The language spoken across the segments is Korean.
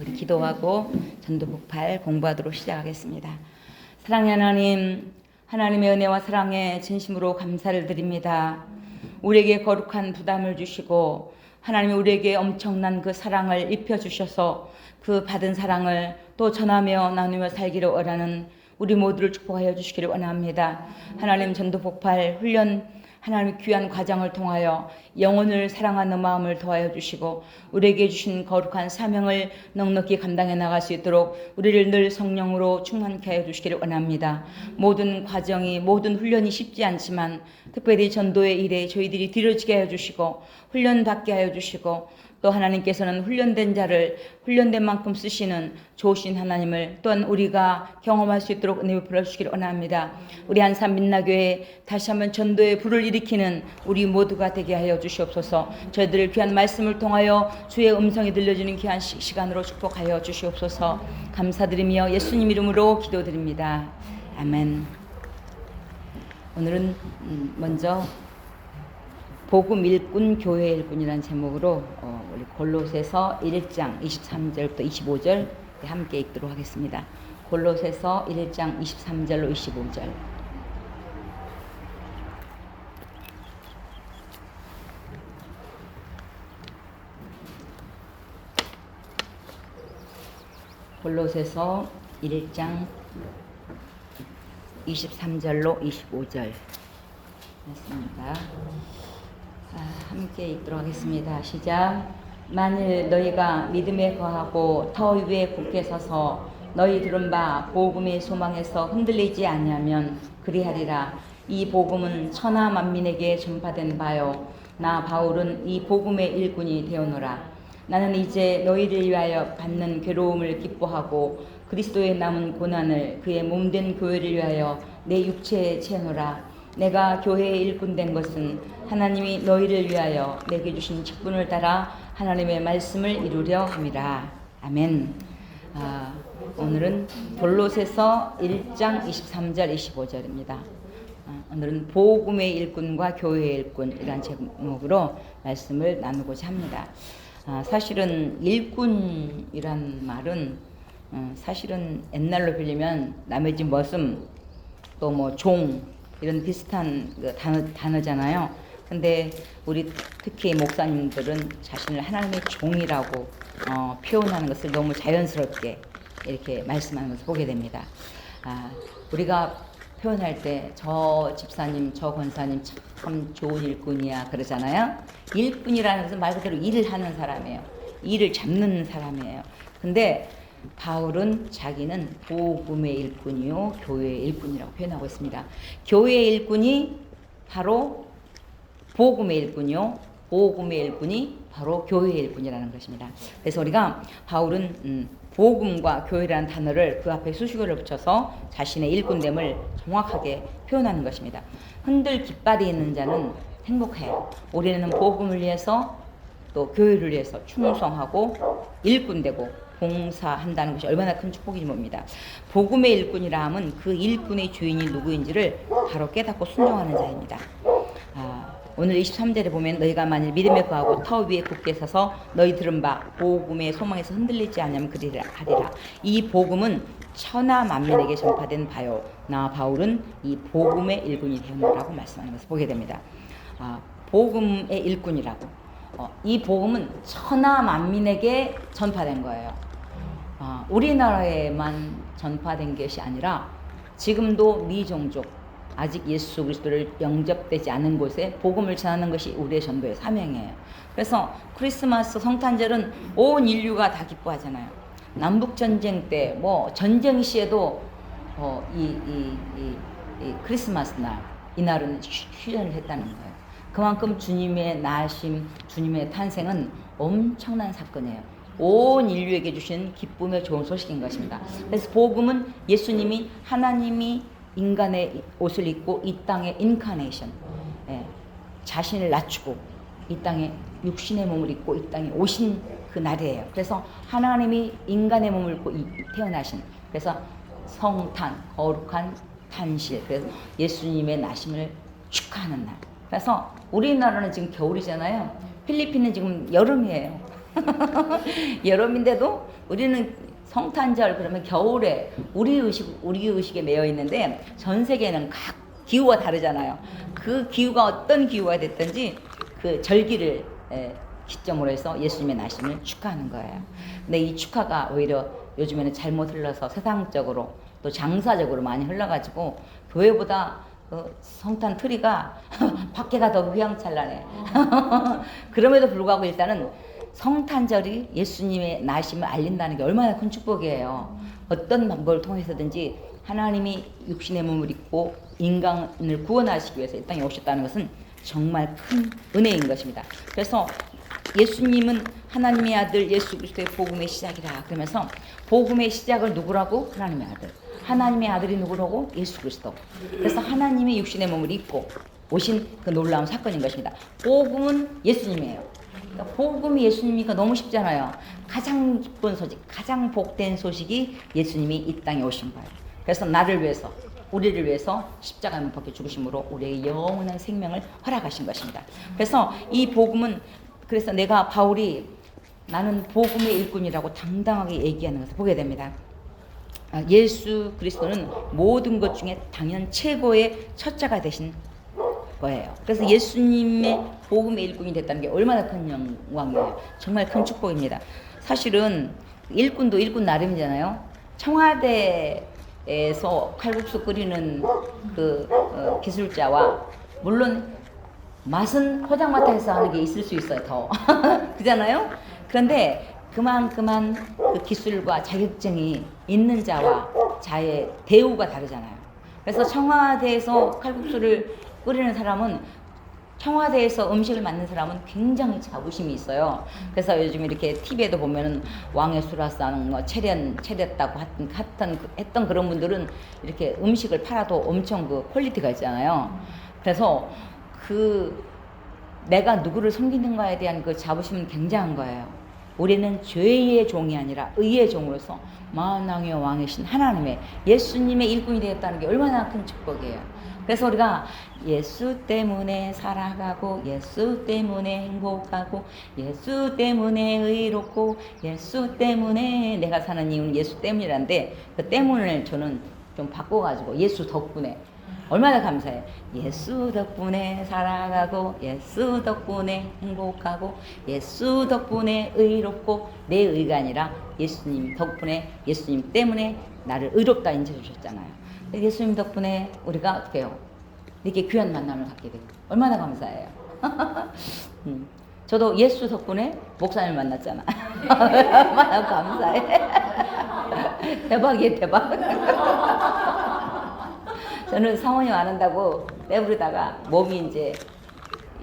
우리 기도하고 전도 폭발 공부하도록 시작하겠습니다. 사랑의 하나님, 하나님의 은혜와 사랑에 진심으로 감사를 드립니다. 우리에게 거룩한 부담을 주시고 하나님이 우리에게 엄청난 그 사랑을 입혀주셔서 그 받은 사랑을 또 전하며 나누며 살기를 원하는 우리 모두를 축복하여 주시기를 원합니다. 하나님 전도 폭발 훈련 하나님의 귀한 과정을 통하여 영혼을 사랑하는 마음을 도와여 주시고 우리에게 주신 거룩한 사명을 넉넉히 감당해 나갈 수 있도록 우리를 늘 성령으로 충만케 하여 주시기를 원합니다. 모든 과정이 모든 훈련이 쉽지 않지만 특별히 전도의 일에 저희들이 뒤로지게 하여 주시고 훈련받게 하여 주시고 또 하나님께서는 훈련된 자를 훈련된 만큼 쓰시는 좋으신 하나님을 또한 우리가 경험할 수 있도록 은혜 베풀어 주시기를 원합니다. 우리 한산 민나교회 다시 한번 전도의 불을 일으키는 우리 모두가 되게 하여 주시옵소서. 저희들을 귀한 말씀을 통하여 주의 음성이 들려주는 귀한 시간으로 축복하여 주시옵소서. 감사드리며 예수님 이름으로 기도드립니다. 아멘. 오늘은 먼저 복음 일꾼 교회 일꾼이라는 제목으로 우리 골로새서 1장 23절부터 25절 함께 읽도록 하겠습니다. 골로새서 1장 23절로 25절. 골로새서 1장 23절로 25절 맞습니다. 함께 읽도록 하겠습니다. 시작. 만일 너희가 믿음에 거하고 터 위에 굳게 서서 너희 들은 바 복음의 소망에서 흔들리지 아니하면 그리하리라. 이 복음은 천하 만민에게 전파된 바요 나 바울은 이 복음의 일꾼이 되어노라. 나는 이제 너희를 위하여 받는 괴로움을 기뻐하고 그리스도의 남은 고난을 그의 몸된 교회를 위하여 내 육체에 채노라. 내가 교회의 일꾼 된 것은 하나님이 너희를 위하여 내게 주신 직분을 따라 하나님의 말씀을 이루려 함이라. 아멘. 오늘은 골로새서 1장 23절 25절입니다. 오늘은 복음의 일꾼과 교회의 일꾼이라는 제목으로 말씀을 나누고자 합니다. 사실은 일꾼이란 말은 사실은 옛날로 빌리면 남의 집 머슴 또 뭐 종 이런 비슷한 그 단어잖아요. 근데 우리 특히 목사님들은 자신을 하나님의 종이라고 표현하는 것을 너무 자연스럽게 이렇게 말씀하는 것을 보게 됩니다. 우리가 표현할 때 저 집사님, 저 권사님 참 좋은 일꾼이야 그러잖아요. 일꾼이라는 것은 말 그대로 일을 하는 사람이에요. 일을 잡는 사람이에요. 근데 바울은 자기는 복음의 일꾼이요 교회의 일꾼이라고 표현하고 있습니다. 교회의 일꾼이 바로 복음의 일꾼이요 복음의 일꾼이 바로 교회의 일꾼이라는 것입니다. 그래서 우리가 바울은 복음과 교회라는 단어를 그 앞에 수식어를 붙여서 자신의 일꾼됨을 정확하게 표현하는 것입니다. 흔들 깃발이 있는 자는 행복해요. 우리는 복음을 위해서 또 교회를 위해서 충성하고 일꾼되고 봉사한다는 것이 얼마나 큰 축복인지 봅니다. 복음의 일꾼이라 함은 그 일꾼의 주인이 누구인지를 바로 깨닫고 순종하는 자입니다. 오늘 23절에 보면 너희가 만일 믿음에 거하고 터 위에 굳게 서서 너희 들은 바 복음의 소망에서 흔들리지 않으면 그리하리라. 이 복음은 천하 만민에게 전파된 바요 나 바울은 이 복음의 일꾼이 되었노라고 말씀하는 것을 보게 됩니다. 복음의 일꾼이라고 이 복음은 천하 만민에게 전파된 거예요. 우리나라에만 전파된 것이 아니라 지금도 미종족 아직 예수 그리스도를 영접되지 않은 곳에 복음을 전하는 것이 우리의 전도의 사명이에요. 그래서 크리스마스 성탄절은 온 인류가 다 기뻐하잖아요. 남북 전쟁 때 뭐 전쟁 시에도 이 크리스마스 날 이날은 휴전을 했다는 거예요. 그만큼 주님의 나심, 주님의 탄생은 엄청난 사건이에요. 온 인류에게 주신 기쁨의 좋은 소식인 것입니다. 그래서 복음은 예수님이 하나님이 인간의 옷을 입고 이 땅에 인카네이션, 자신을 낮추고 이 땅에 육신의 몸을 입고 이 땅에 오신 그 날이에요. 그래서 하나님이 인간의 몸을 입고 태어나신, 그래서 성탄, 거룩한 탄실, 그래서 예수님의 나심을 축하하는 날. 그래서 우리나라는 지금 겨울이잖아요. 필리핀은 지금 여름이에요. 여름인데도 우리는 성탄절 그러면 겨울에 우리 의식에 매여 있는데 전 세계는 각 기후가 다르잖아요. 그 기후가 어떤 기후가 됐든지 그 절기를 기점으로 해서 예수님의 나심을 축하하는 거예요. 근데 이 축하가 오히려 요즘에는 잘못 흘러서 세상적으로 또 장사적으로 많이 흘러가지고 교회보다 성탄 트리가 밖에가 더 휘황찬란해. 그럼에도 불구하고 일단은 성탄절이 예수님의 나심을 알린다는 게 얼마나 큰 축복이에요. 어떤 방법을 통해서든지 하나님이 육신의 몸을 입고 인간을 구원하시기 위해서 이 땅에 오셨다는 것은 정말 큰 은혜인 것입니다. 그래서 예수님은 하나님의 아들 예수 그리스도의 복음의 시작이라 그러면서 복음의 시작을 누구라고? 하나님의 아들. 하나님의 아들이 누구라고? 예수 그리스도. 그래서 하나님의 육신의 몸을 입고 오신 그 놀라운 사건인 것입니다. 복음은 예수님이에요. 그러니까 복음이 예수님이니까 너무 쉽잖아요. 가장 기쁜 소식, 가장 복된 소식이 예수님이 이 땅에 오신 거예요. 그래서 나를 위해서, 우리를 위해서 십자가에 못 박혀 죽으심으로 우리의 영원한 생명을 허락하신 것입니다. 그래서 이 복음은, 그래서 내가 바울이 나는 복음의 일꾼이라고 당당하게 얘기하는 것을 보게 됩니다. 예수 그리스도는 모든 것 중에 당연 최고의 첫자가 되신 거예요. 그래서 예수님의 복음의 일꾼이 됐다는 게 얼마나 큰 영광이에요. 정말 큰 축복입니다. 사실은 일꾼도 일꾼 나름이잖아요. 청와대에서 칼국수 끓이는 그 기술자와 물론 맛은 포장마차에서 하는 게 있을 수 있어요. 더 그잖아요. 그런데 그만큼만 그 기술과 자격증이 있는 자와 자의 대우가 다르잖아요. 그래서 청와대에서 칼국수를 끓이는 사람은, 청와대에서 음식을 만든 사람은 굉장히 자부심이 있어요. 그래서 요즘 이렇게 TV에도 보면은 왕의 수라상, 뭐 체렸다고 했던 그런 분들은 이렇게 음식을 팔아도 엄청 그 퀄리티가 있잖아요. 그래서 그 내가 누구를 섬기는가에 대한 그 자부심은 굉장한 거예요. 우리는 죄의 종이 아니라 의의 종으로서 만왕의 왕이신 하나님의 예수님의 일꾼이 되었다는 게 얼마나 큰 축복이에요. 그래서 우리가 예수 때문에 살아가고 예수 때문에 행복하고 예수 때문에 의롭고 예수 때문에 내가 사는 이유는 예수 때문이란데 그 때문을 저는 좀 바꿔가지고 예수 덕분에 얼마나 감사해요. 예수 덕분에 살아가고 예수 덕분에 행복하고 예수 덕분에 의롭고 내 의가 아니라 예수님 덕분에 예수님 때문에 나를 의롭다 인정해주셨잖아요. 예수님 덕분에 우리가 어떻게 해요? 이렇게 귀한 만남을 갖게 되고 얼마나 감사해요. 저도 예수 덕분에 목사님을 만났잖아. 얼마나 감사해. 대박이에요, 대박. 저는 사모님 안 한다고 빼부르다가 몸이 이제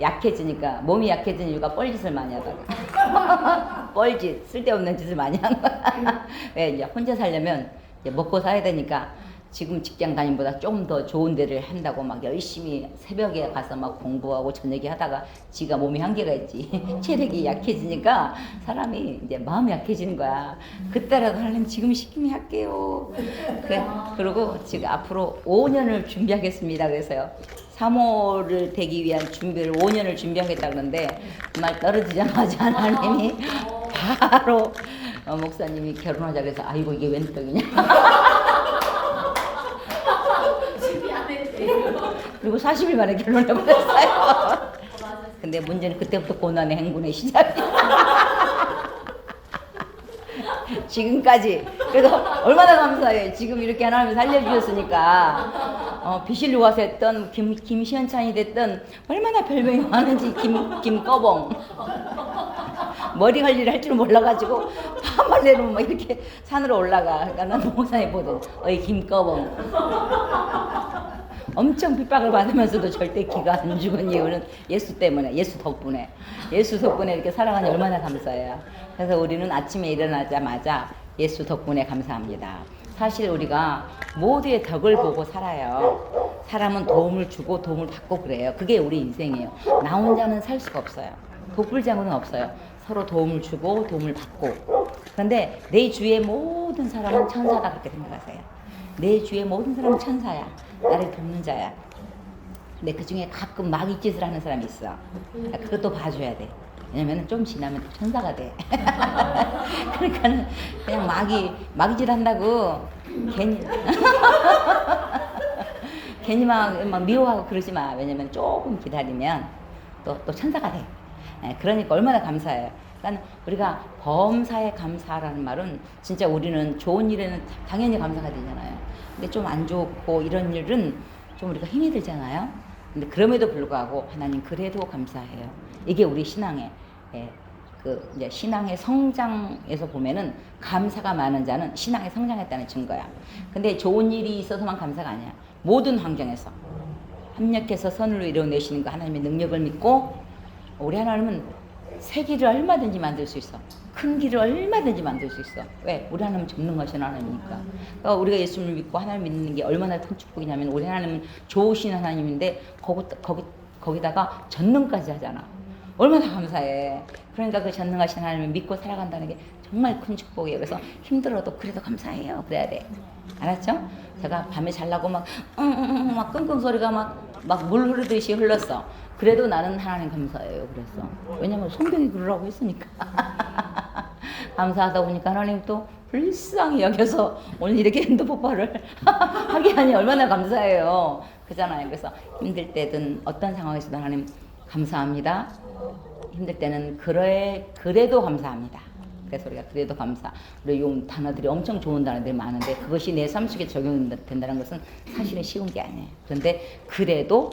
약해지니까, 몸이 약해진 이유가 뻘짓을 많이 하다가. 뻘짓, 쓸데없는 짓을 많이 한 거야. 왜 이제 혼자 살려면 이제 먹고 살아야 되니까 지금 직장 다님보다 좀 더 좋은 데를 한다고 막 열심히 새벽에 가서 막 공부하고 저녁에 하다가 지가 몸이 한계가 있지. 체력이 약해지니까 사람이 이제 마음이 약해지는 거야. 그때라도 하려면 지금 시키면 할게요. 그리고 지금 앞으로 5년을 준비하겠습니다. 그래서요. 3호를 되기 위한 준비를 5년을 준비하겠다 그러는데 정말 떨어지자마자 하나님이 바로 목사님이 결혼하자 그래서 아이고 이게 웬 떡이냐. 그리고 40일 만에 결혼해버렸어요. 근데 문제는 그때부터 고난의 행군의 시작이야. 지금까지. 그래서 얼마나 감사해. 지금 이렇게 하나님이 살려주셨으니까. 비실로 와서 했던 김시현찬이 됐던 얼마나 별명이 많은지 김꺼봉. 머리 관리를 할 줄 몰라가지고 파마 내놓으면 막 이렇게 산으로 올라가. 그러니까 난 목사님 보던 어이 김꺼봉. 엄청 핍박을 받으면서도 절대 기가 안 죽은 이유는 예수 때문에, 예수 덕분에 이렇게 살아가니 얼마나 감사해요. 그래서 우리는 아침에 일어나자마자 예수 덕분에 감사합니다. 사실 우리가 모두의 덕을 보고 살아요. 사람은 도움을 주고 도움을 받고 그래요. 그게 우리 인생이에요. 나 혼자는 살 수가 없어요. 독불장군은 없어요. 서로 도움을 주고 도움을 받고. 그런데 내 주위의 모든 사람은 천사다 그렇게 생각하세요. 내 주위의 모든 사람은 천사야. 나를 돕는 자야. 근데 그 중에 가끔 마귀짓을 하는 사람이 있어. 그것도 봐줘야 돼. 왜냐면 좀 지나면 천사가 돼. 그러니까 그냥 마귀질 한다고 괜히 괜히 막 미워하고 그러지 마. 왜냐면 조금 기다리면 또 천사가 돼. 그러니까 얼마나 감사해요. 그러니까 우리가 범사에 감사라는 말은 진짜 우리는 좋은 일에는 당연히 감사가 되잖아요. 근데 좀 안 좋고 이런 일은 좀 우리가 힘이 들잖아요. 근데 그럼에도 불구하고 하나님 그래도 감사해요. 이게 우리 신앙의 그 이제 신앙의 성장에서 보면은 감사가 많은 자는 신앙에 성장했다는 증거야. 근데 좋은 일이 있어서만 감사가 아니야. 모든 환경에서 합력해서 선을 이루어내시는 그 하나님의 능력을 믿고 우리 하나님은 새 길을 얼마든지 만들 수 있어. 큰 길을 얼마든지 만들 수 있어. 왜? 우리 하나님은 전능하신 하나님이니까. 그러니까 우리가 예수님을 믿고 하나님 믿는 게 얼마나 큰 축복이냐면 우리 하나님은 좋으신 하나님인데 거기다가 전능까지 하잖아. 얼마나 감사해. 그러니까 그 전능하신 하나님을 믿고 살아간다는 게 정말 큰 축복이에요. 그래서 힘들어도 그래도 감사해요. 그래야 돼. 알았죠? 제가 밤에 잘라고 막 끙끙 소리가 막 물 흐르듯이 흘렀어. 그래도 나는 하나님 감사해요. 그랬어. 왜냐면 성경이 그러라고 했으니까. 감사하다 보니까 하나님 또 불쌍히 여겨서 오늘 이렇게 핸드포파를 하게 하니 얼마나 감사해요. 그잖아요. 그래서 힘들 때든 어떤 상황에서도 하나님 감사합니다. 힘들 때는 그래도 감사합니다. 그래서 우리가 그래도 감사. 우리 용 단어들이 엄청 좋은 단어들이 많은데 그것이 내 삶 속에 적용된다는 것은 사실은 쉬운 게 아니에요. 그런데 그럼에도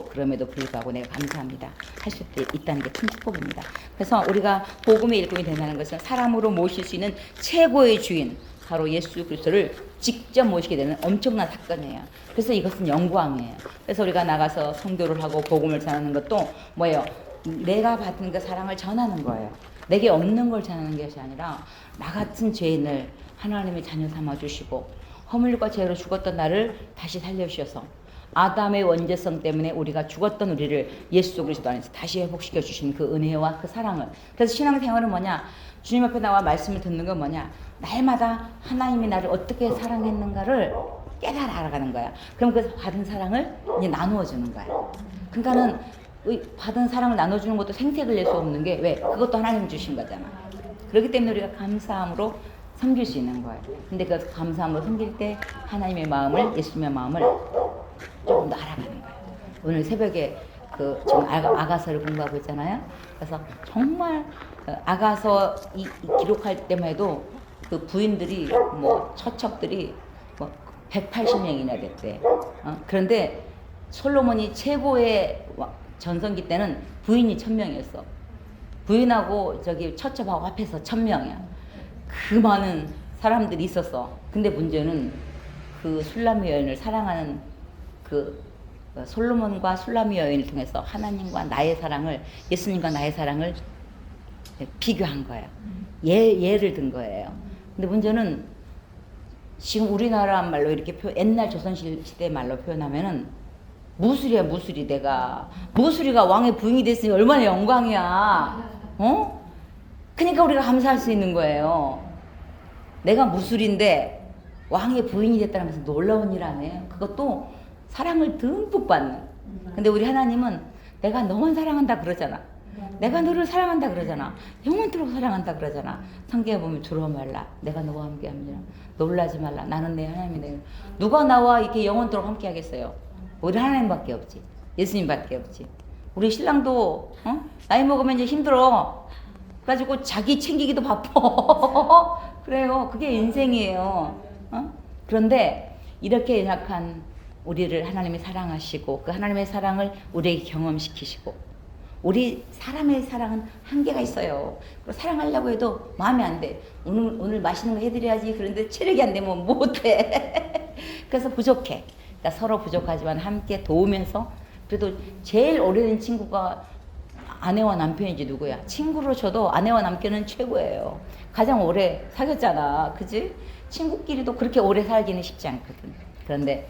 불구하고 내가 감사합니다. 할 수 있다는 게 큰 축복입니다. 그래서 우리가 복음의 일꾼이 된다는 것은 사람으로 모실 수 있는 최고의 주인 바로 예수 그리스도를 직접 모시게 되는 엄청난 사건이에요. 그래서 이것은 영광이에요. 그래서 우리가 나가서 선교를 하고 복음을 전하는 것도 뭐예요? 내가 받은 그 사랑을 전하는 거예요. 내게 없는 걸 전하는 것이 아니라 나 같은 죄인을 하나님의 자녀 삼아주시고 허물과 죄로 죽었던 나를 다시 살려주셔서 아담의 원죄성 때문에 우리가 죽었던 우리를 예수 그리스도 안에서 다시 회복시켜 주신 그 은혜와 그 사랑을. 그래서 신앙생활은 뭐냐? 주님 앞에 나와 말씀을 듣는 건 뭐냐? 날마다 하나님이 나를 어떻게 사랑했는가를 깨달아 알아가는 거야. 그럼 그 받은 사랑을 이제 나누어 주는 거야. 그러니까는 받은 사랑을 나눠주는 것도 생색을 낼 수 없는 게 왜? 그것도 하나님 주신 거잖아. 그렇기 때문에 우리가 감사함으로 섬길 수 있는 거예요. 근데 그 감사함으로 섬길 때 하나님의 마음을, 예수님의 마음을 조금 더 알아가는 거예요. 오늘 새벽에 지금 아가서를 공부하고 있잖아요. 그래서 정말 아가서 기록할 때만 해도 그 부인들이 처첩들이 180명이나 됐대. 그런데 솔로몬이 최고의 전성기 때는 부인이 1000명이었어. 부인하고 처첩하고 합해서 1000명이야. 그 많은 사람들이 있었어. 근데 문제는 그 술람미 여인을 사랑하는 그 솔로몬과 술람미 여인을 통해서 하나님과 나의 사랑을, 예수님과 나의 사랑을 비교한 거예요. 예를 든 거예요. 근데 문제는 지금 우리나라 말로 이렇게 옛날 조선시대 말로 표현하면은 무술이야, 무술이. 무술이가 왕의 부인이 됐으니 얼마나 영광이야. 그러니까 우리가 감사할 수 있는 거예요. 내가 무술인데 왕의 부인이 됐다는 것은 놀라운 일 아니에요. 그것도 사랑을 듬뿍 받는. 근데 우리 하나님은 내가 너만 사랑한다 그러잖아. 내가 너를 사랑한다 그러잖아. 영원토록 사랑한다 그러잖아. 성경에 보면 두려워 말라. 내가 너와 함께 합니다. 놀라지 말라. 나는 내 하나님이 누가 나와 이렇게 영원토록 함께 하겠어요? 우리 하나님밖에 없지. 예수님밖에 없지. 우리 신랑도 나이 먹으면 이제 힘들어. 그래가지고 자기 챙기기도 바빠. 그래요. 그게 인생이에요. 그런데 이렇게 연약한 우리를 하나님이 사랑하시고 그 하나님의 사랑을 우리에게 경험시키시고 우리 사람의 사랑은 한계가 있어요. 사랑하려고 해도 마음에 안 돼. 오늘 맛있는 거 해드려야지. 그런데 체력이 안 되면 못해. 그래서 부족해. 그러니까 서로 부족하지만 함께 도우면서 그래도 제일 오래된 친구가 아내와 남편이지 누구야. 친구로 쳐도 아내와 남편은 최고예요. 가장 오래 사귀었잖아. 그지? 친구끼리도 그렇게 오래 살기는 쉽지 않거든. 그런데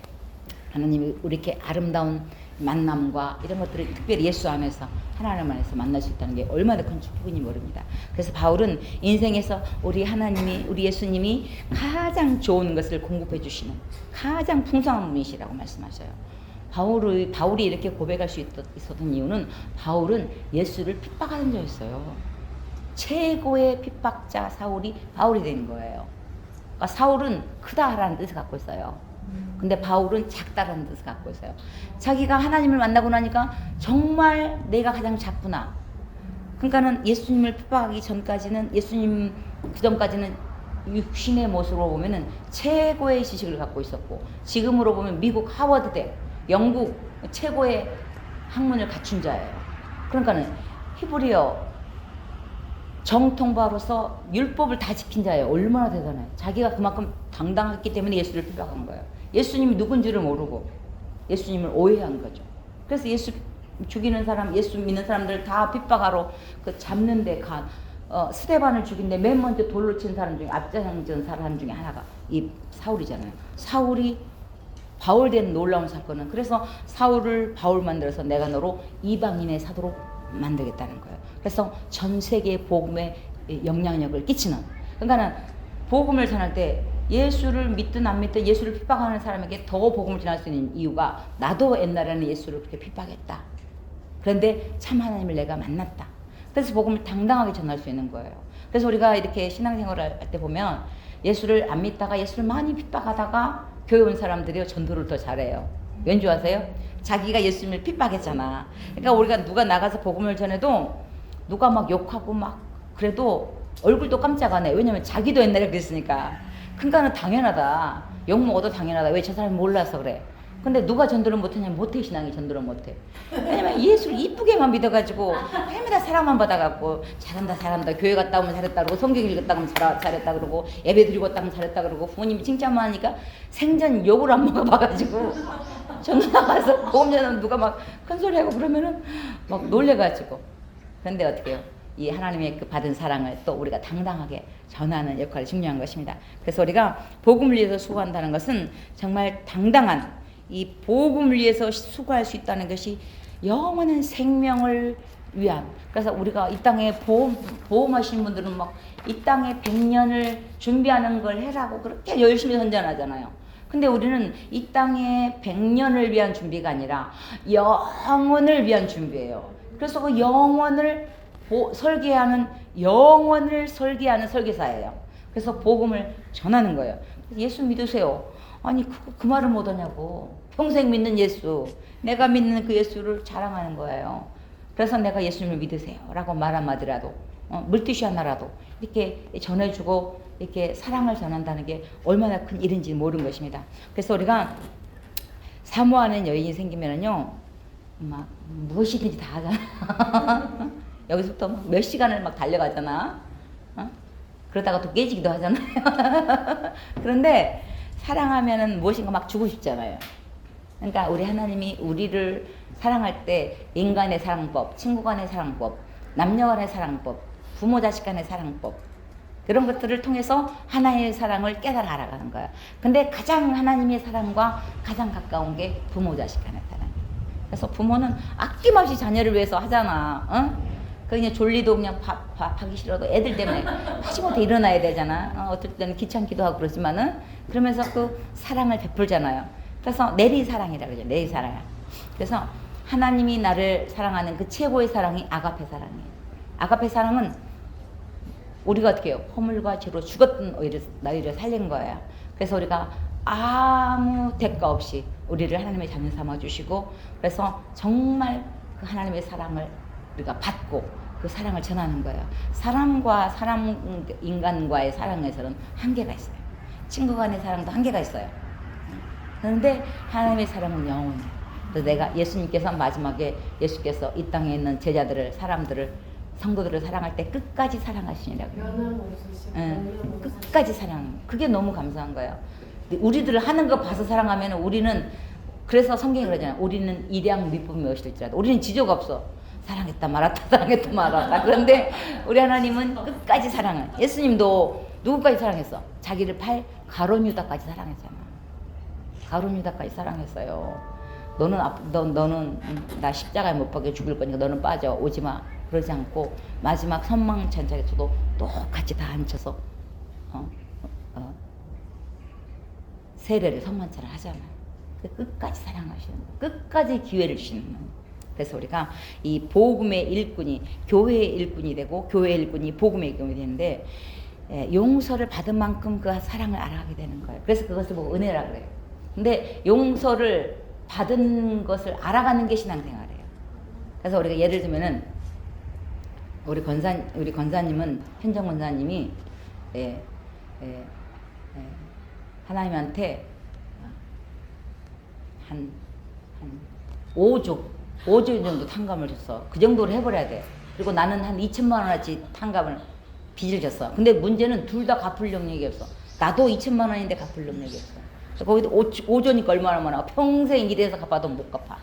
하나님이 우리 이렇게 아름다운 만남과 이런 것들을 특별히 예수 안에서 하나님 안에서 만날 수 있다는 게 얼마나 큰 축복인지 모릅니다. 그래서 바울은 인생에서 우리 하나님이, 우리 예수님이 가장 좋은 것을 공급해 주시는 가장 풍성한 분이시라고 말씀하셔요. 바울이 이렇게 고백할 수 있었던 이유는 바울은 예수를 핍박하는 자였어요. 최고의 핍박자 사울이 바울이 된 거예요. 그러니까 사울은 크다라는 뜻을 갖고 있어요. 근데 바울은 작다라는 뜻을 갖고 있어요. 자기가 하나님을 만나고 나니까 정말 내가 가장 작구나. 그러니까는 예수님을 핍박하기 전까지는, 예수님 그 전까지는 육신의 모습으로 보면은 최고의 지식을 갖고 있었고, 지금으로 보면 미국 하버드대, 영국 최고의 학문을 갖춘 자예요. 그러니까는 히브리어 정통바로서 율법을 다 지킨 자예요. 얼마나 대단해요. 자기가 그만큼 당당했기 때문에 예수를 핍박한 거예요. 예수님이 누군지를 모르고 예수님을 오해한 거죠. 그래서 예수 죽이는 사람, 예수 믿는 사람들 다 핍박하러 그 잡는데 간 스데반을 죽인데 맨 먼저 돌로 친 사람 중에, 앞장선 사람 중에 하나가 이 사울이잖아요. 사울이 바울 된 놀라운 사건은, 그래서 사울을 바울 만들어서 내가 너로 이방인의 사도로 만들겠다는 거예요. 그래서 전 세계 복음에 영향력을 끼치는, 그러니까는 복음을 전할 때 예수를 믿든 안 믿든 예수를 핍박하는 사람에게 더 복음을 전할 수 있는 이유가, 나도 옛날에는 예수를 그렇게 핍박했다. 그런데 참 하나님을 내가 만났다. 그래서 복음을 당당하게 전할 수 있는 거예요. 그래서 우리가 이렇게 신앙생활을 할 때 보면 예수를 안 믿다가 예수를 많이 핍박하다가 교회 온 사람들이 전도를 더 잘해요. 왠지 아세요? 자기가 예수님을 핍박했잖아. 그러니까 우리가 누가 나가서 복음을 전해도 누가 막 욕하고 막 그래도 얼굴도 깜짝 안 해. 왜냐면 자기도 옛날에 그랬으니까. 그러니까는 당연하다. 욕 먹어도 당연하다. 왜? 저 사람이 몰라서 그래. 근데 누가 전도를 못하냐면 못해. 신앙이 전도를 못해. 왜냐면 예수를 이쁘게만 믿어가지고 할매다 사랑만 받아갖고 잘한다 교회 갔다 오면 잘했다 그러고, 성경 읽었다 그러면 잘했다 그러고, 예배 드리고 왔다 그러면 잘했다 그러고, 부모님이 칭찬만 하니까 생전 욕을 안 먹어봐가지고 전도 나가서 보험 전하면 누가 막 큰소리 하고 그러면은 막 놀래가지고. 그런데 어떻게 해요? 이 하나님의 그 받은 사랑을 또 우리가 당당하게 전하는 역할이 중요한 것입니다. 그래서 우리가 복음을 위해서 수고한다는 것은 정말 당당한, 이 복음을 위해서 수고할 수 있다는 것이 영원한 생명을 위한. 그래서 우리가 이 땅에 보험하시는 분들은 막 이 땅에 100년을 준비하는 걸 해라고 그렇게 열심히 선전하잖아요. 근데 우리는 이 땅에 100년을 위한 준비가 아니라 영원을 위한 준비예요. 그래서 그 영원을 설계하는, 영원을 설계하는 설계사예요. 그래서 복음을 전하는 거예요. 예수 믿으세요. 아니 그 말을 못하냐고. 평생 믿는 예수, 내가 믿는 그 예수를 자랑하는 거예요. 그래서 내가 예수님을 믿으세요 라고 말 한마디라도, 물티슈 하나라도 이렇게 전해주고 이렇게 사랑을 전한다는 게 얼마나 큰 일인지 모르는 것입니다. 그래서 우리가 사모하는 여인이 생기면은요, 막 무엇이든지 다 하잖아. 여기서부터 막 몇 시간을 막 달려가잖아. 그러다가 또 깨지기도 하잖아요. 그런데 사랑하면은 무엇인가 막 주고 싶잖아요. 그러니까 우리 하나님이 우리를 사랑할 때 인간의 사랑법, 친구 간의 사랑법, 남녀 간의 사랑법, 부모 자식 간의 사랑법, 그런 것들을 통해서 하나의 사랑을 깨달아 알아가는 거야. 근데 가장 하나님의 사랑과 가장 가까운 게 부모 자식 간의 사랑. 그래서 부모는 아낌없이 자녀를 위해서 하잖아. 그냥 졸리도 그냥 하기 싫어도 애들 때문에 하지못해 일어나야 되잖아. 어떨 때는 귀찮기도 하고 그러지만은, 그러면서 그 사랑을 베풀잖아요. 그래서 내리사랑이라 그러죠. 내리사랑. 그래서 하나님이 나를 사랑하는 그 최고의 사랑이 아가페 사랑이에요. 아가페 사랑은 우리가 어떻게 해요? 허물과 죄로 죽었던 너희를 살린 거예요. 그래서 우리가 아무 대가 없이 우리를 하나님의 자녀 삼아 주시고, 그래서 정말 그 하나님의 사랑을 우리가 받고 그 사랑을 전하는 거예요. 사람과 사람, 인간과의 사랑에서는 한계가 있어요. 친구 간의 사랑도 한계가 있어요. 그런데 하나님의 사랑은 영원해요. 그래서 내가 예수님께서 마지막에 예수께서 이 땅에 있는 제자들을, 사람들을, 성도들을 사랑할 때 끝까지 사랑하시니라고요. 끝까지 사랑. 그게 너무 감사한 거예요. 우리들을 하는 거 봐서 사랑하면 우리는, 그래서 성경이 그러잖아요. 우리는 일양 밑부분이 무엇일지라도 우리는 지적 없어. 사랑했다 말았다, 사랑했다 말았다. 그런데 우리 하나님은 끝까지 사랑을. 예수님도 누구까지 사랑했어? 자기를 팔 가룟 유다까지 사랑했잖아. 가룟 유다까지 사랑했어요. 너는 나 십자가에 못 박혀 죽을 거니까 너는 빠져 오지 마. 그러지 않고 마지막 선망전차에서도 똑같이 다 앉혀서 세례를 선만차를 하잖아요. 끝까지 사랑하시는 거예요. 끝까지 기회를 주시는 거예요. 그래서 우리가 이 복음의 일꾼이 교회의 일꾼이 되고 교회의 일꾼이 복음의 일꾼이 되는데 용서를 받은 만큼 그 사랑을 알아가게 되는 거예요. 그래서 그것을 보고 은혜라 그래요. 근데 용서를 받은 것을 알아가는 게 신앙생활이에요. 그래서 우리가 예를 들면은 우리 권사님은 현정 권사님이 하나님한테 한 5조 정도 탕감을 줬어. 그 정도로 해버려야 돼. 그리고 나는 한 2천만 원어치 탕감을 빚을 졌어. 근데 문제는 둘 다 갚을 능력이 없어. 나도 2천만 원인데 갚을 능력이 없어. 거기도 5조니까 얼마나 많아. 평생 일해서 갚아도 못 갚아.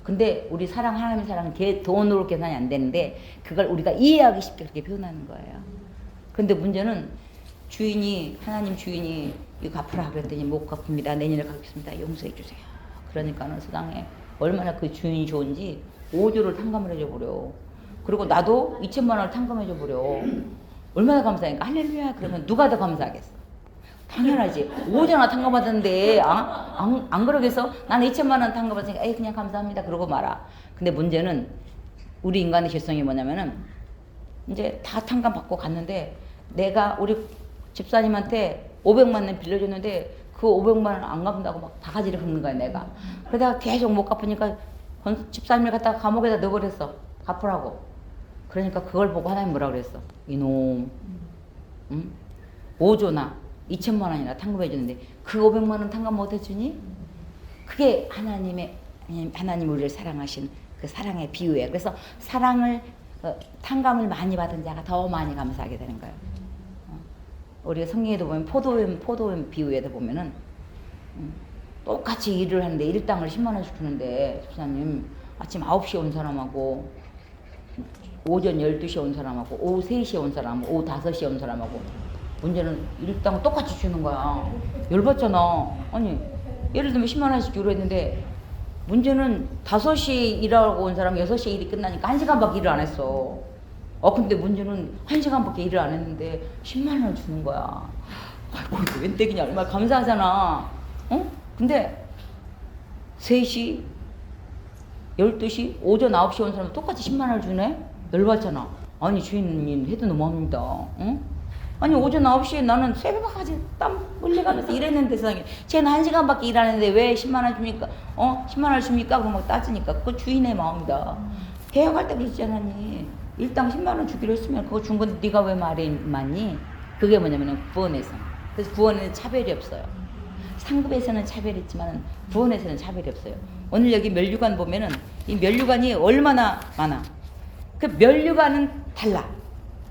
근데 우리 하나님 사랑은 돈으로 계산이 안 되는데 그걸 우리가 이해하기 쉽게 그렇게 표현하는 거예요. 근데 문제는 하나님 주인이 이거 갚으라 그랬더니 못 갚습니다. 내년에 갚겠습니다. 용서해 주세요. 그러니까는 세상에 얼마나 그 주인이 좋은지 5조를 탕감을 해줘버려. 그리고 나도 2천만 원을 탕감해줘버려. 얼마나 감사하니까 할렐루야. 그러면 누가 더 감사하겠어? 당연하지. 5조나 탕감받았는데 안 그러겠어? 나는 2천만 원 탕감받으니까 에이 그냥 감사합니다. 그러고 말아. 근데 문제는 우리 인간의 죄성이 뭐냐면은 이제 다 탕감받고 갔는데 내가 우리 집사님한테 500만 원 빌려줬는데 그 500만 원 안 갚는다고 막 바가지를 긁는 거야 내가. 그러다가 계속 못 갚으니까 집사님을 갖다가 감옥에다 넣어버렸어. 갚으라고. 그러니까 그걸 보고 하나님 뭐라 그랬어? 이놈, 응? 5조나 2천만 원이나 탕감해 주는데 그 500만 원 탕감 못 해주니? 그게 하나님 우리를 사랑하신 그 사랑의 비유예요. 그래서 탕감을 많이 받은 자가 더 많이 감사하게 되는 거예요. 우리가 성경에도 보면 포도원 비유에도 보면은 똑같이 일을 하는데 일당을 10만 원씩 주는데 집사님 아침 9시에 온 사람하고 오전 12시에 온 사람하고 오후 3시에 온 사람하고 오후 5시에 온 사람하고 문제는 일당을 똑같이 주는 거야. 열받잖아. 아니 예를 들면 10만 원씩 주로 했는데 문제는 5시에 일하고 온 사람이 6시에 일이 끝나니까 1시간밖에 일을 안 했어. 근데 문제는 1시간밖에 일을 안 했는데 10만 원을 주는 거야. 아이고 이거 웬 떼기냐. 얼마나 감사하잖아. 근데 3시 12시 오전 9시 온 사람 똑같이 10만 원을 주네? 열받잖아. 아니 주인님 해도 너무합니다. 아니 오전 9시에 나는 새벽까지 땀 흘려가면서 일했는데 세상에 쟤는 1시간밖에 일하는데 왜 10만 원 줍니까? 10만 원을 줍니까? 그럼 막 따지니까 그거 주인의 마음이다. 개혁할 때 그러지 않았니? 일당 10만 원 주기로 했으면 그거 준 건데 네가 왜 말이 많니? 그게 뭐냐면 구원에서. 그래서 구원에는 차별이 없어요. 상급에서는 차별이 있지만 구원에서는 차별이 없어요. 오늘 여기 면류관 보면은 이 면류관이 얼마나 많아. 그 면류관은 달라.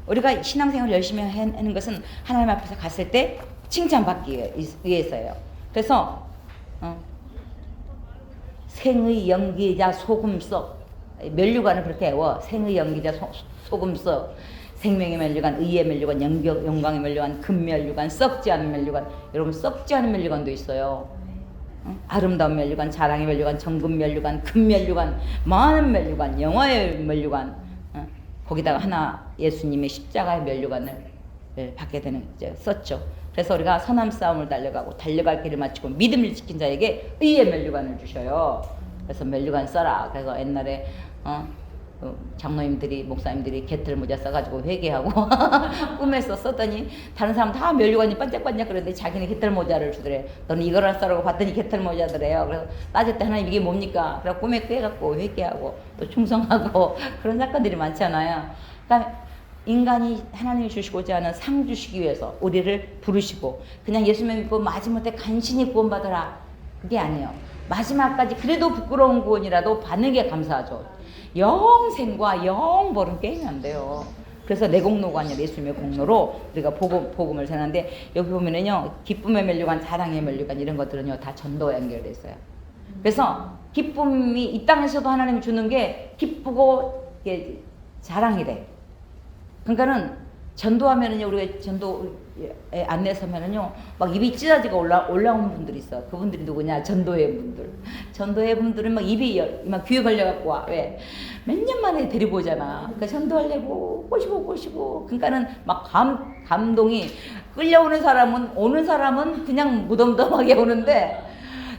우리가 신앙생활을 열심히 하는 것은 하나님 앞에서 갔을 때 칭찬받기 위해서예요. 그래서 생의 연기자 소금석 면류관을 그렇게 외워. 생의 연기자 소금석 생명의 면류관, 의의 면류관, 영광의 면류관, 금면류관, 썩지 않은 면류관. 여러분 썩지 않은 면류관도 있어요. 아름다운 면류관, 자랑의 면류관, 정금 면류관, 금 면류관, 많은 면류관, 영화의 면류관. 거기다가 하나 예수님의 십자가의 면류관을 받게 되는 썼죠. 그래서 우리가 선한 싸움을 달려갈 길을 마치고 믿음을 지킨 자에게 의의 면류관을 주셔요. 그래서 면류관 써라. 그래서 옛날에 장로님들이 목사님들이 개털 모자 써가지고 회개하고 꿈에서 썼더니 다른 사람 다 면류관이 반짝반짝 그러는데 자기는 개털 모자를 주더래. 너는 이거를 써라고 봤더니 개털 모자더래요. 그래서 따질 때 하나님 이게 뭡니까? 그래서 꿈에 꿰갖고 회개하고 또 충성하고 그런 사건들이 많잖아요. 그러니까 인간이 하나님이 주시고자 하는 상 주시기 위해서 우리를 부르시고 그냥 예수님 믿고 마지못해 간신히 구원받아라 그게 아니에요. 마지막까지 그래도 부끄러운 구원이라도 받는 게 감사하죠. 영생과 영벌은 게임이 안 돼요. 그래서 내 공로가 아니라 예수님의 공로로 우리가 복음을 전하는데 여기 보면은요 기쁨의 면류관, 자랑의 면류관 이런 것들은요 다 전도와 연결돼 있어요. 그래서 기쁨이 이 땅에서도 하나님이 주는 게 기쁘고 이게 자랑이 돼. 그러니까는 전도하면은요 우리가 전도에 안내 서면은요 막 입이 찢어지고 올라온 분들이 있어. 그분들이 누구냐? 전도회 분들. 전도회 분들은 막 입이 막 귀에 걸려갖고 와. 왜? 몇 년 만에 데리고 오잖아. 그러니까 전도하려고 꼬시고. 그러니까는 막 감동이 끌려오는 사람은 오는 사람은 그냥 무덤덤하게 오는데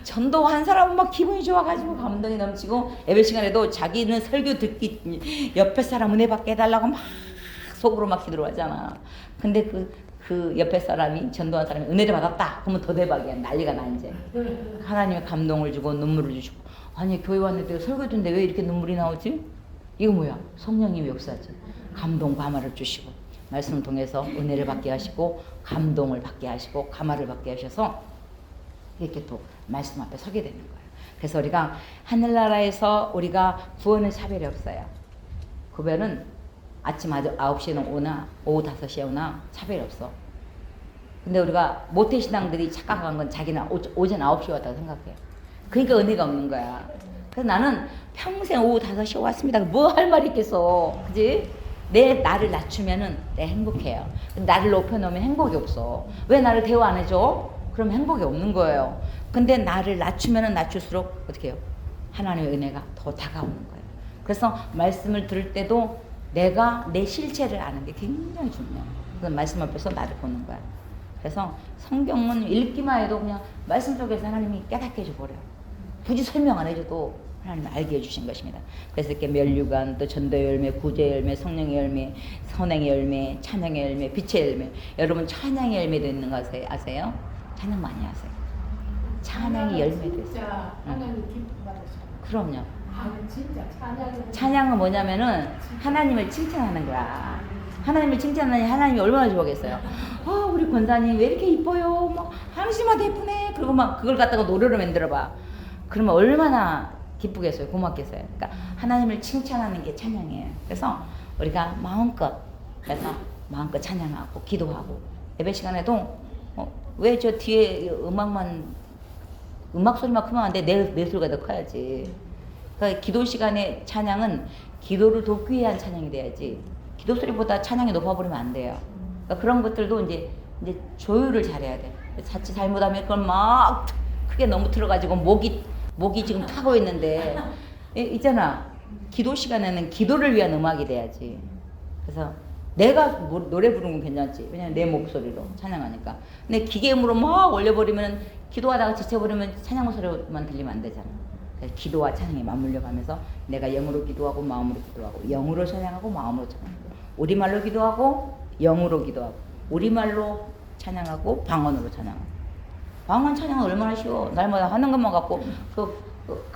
전도한 사람은 막 기분이 좋아가지고 감동이 넘치고 예배 시간에도 자기는 설교 듣기 옆에 사람 은혜 받게 해달라고 막 속으로 막 기도를 하잖아. 근데 그 옆에 사람이 전도한 사람이 은혜를 받았다 그러면 더 대박이야. 난리가 나 이제. 하나님의 감동을 주고 눈물을 주시고 아니 교회 왔는데 설교 듣는데 왜 이렇게 눈물이 나오지? 이거 뭐야? 성령님의 역사지. 감동 감화를 주시고 말씀을 통해서 은혜를 받게 하시고 감동을 받게 하시고 감화를 받게 하셔서 이렇게 또 말씀 앞에 서게 되는 거예요. 그래서 우리가 하늘나라에서 우리가 구원은 차별이 없어요. 구별은 아침 9시에 오나 오후 5시에 오나 차별이 없어. 근데 우리가 모태신앙들이 착각한 건 자기는 오전 9시에 왔다고 생각해요. 그러니까 은혜가 없는 거야. 그래서 나는 평생 오후 5시에 왔습니다. 뭐 할 말이 있겠어. 그지? 내 나를 낮추면은 내 행복해요. 나를 높여놓으면 행복이 없어. 왜 나를 대화 안 해줘? 그럼 행복이 없는 거예요. 근데 나를 낮추면은 낮출수록 어떻게 해요? 하나님의 은혜가 더 다가오는 거예요. 그래서 말씀을 들을 때도 내가 내 실체를 아는 게 굉장히 중요해요. 그래서 말씀 앞에서 나를 보는 거야. 그래서 성경은 읽기만 해도 그냥 말씀 속에서 하나님이 깨닫게 해줘버려요. 굳이 설명 안 해줘도 하나님 알게 해주신 것입니다. 그래서 이렇게 면류관, 또 전도의 열매, 구제의 열매, 성령의 열매, 선행의 열매, 찬양의 열매, 빛의 열매. 여러분 찬양의 열매도 있는 거 아세요? 찬양 많이 하세요. 찬양이 열매도 있어요. 하나님 기쁨 받으셔. 그럼요. 진짜 찬양은 뭐냐면은 하나님을 칭찬하는 거야. 하나님을 칭찬하니 하나님이 얼마나 좋아하겠어요. 우리 권사님 왜 이렇게 이뻐요? 막 한심하게 예쁘네. 그리고 막 그걸 갖다가 노래로 만들어봐. 그러면 얼마나 기쁘겠어요. 고맙겠어요. 그러니까 하나님을 칭찬하는 게 찬양이에요. 그래서 우리가 마음껏 마음껏 찬양하고 기도하고 예배 시간에도 왜 저 뒤에 음악 소리만 크면 안 돼? 내 소리가 더 커야지. 그러니까 기도 시간에 찬양은 기도를 돕기 위한 찬양이 돼야지. 기도 소리보다 찬양이 높아버리면 안 돼요. 그러니까 그런 것들도 이제 조율을 잘해야 돼. 자칫 잘못하면 그걸 막 크게 너무 틀어가지고 목이 지금 타고 있는데 있잖아. 기도 시간에는 기도를 위한 음악이 돼야지. 그래서 내가 노래 부르는 건 괜찮지. 왜냐면 내 목소리로 찬양하니까. 근데 기계음으로 막 올려버리면 기도하다가 지쳐버리면 찬양 소리만 들리면 안 되잖아. 그래서 기도와 찬양이 맞물려 가면서 내가 영으로 기도하고 마음으로 기도하고 영으로 찬양하고 마음으로 찬양하고 우리말로 기도하고 영으로 기도하고 우리말로 찬양하고 방언으로 찬양하고 방언 찬양은 얼마나 쉬워. 날마다 하는 것만 갖고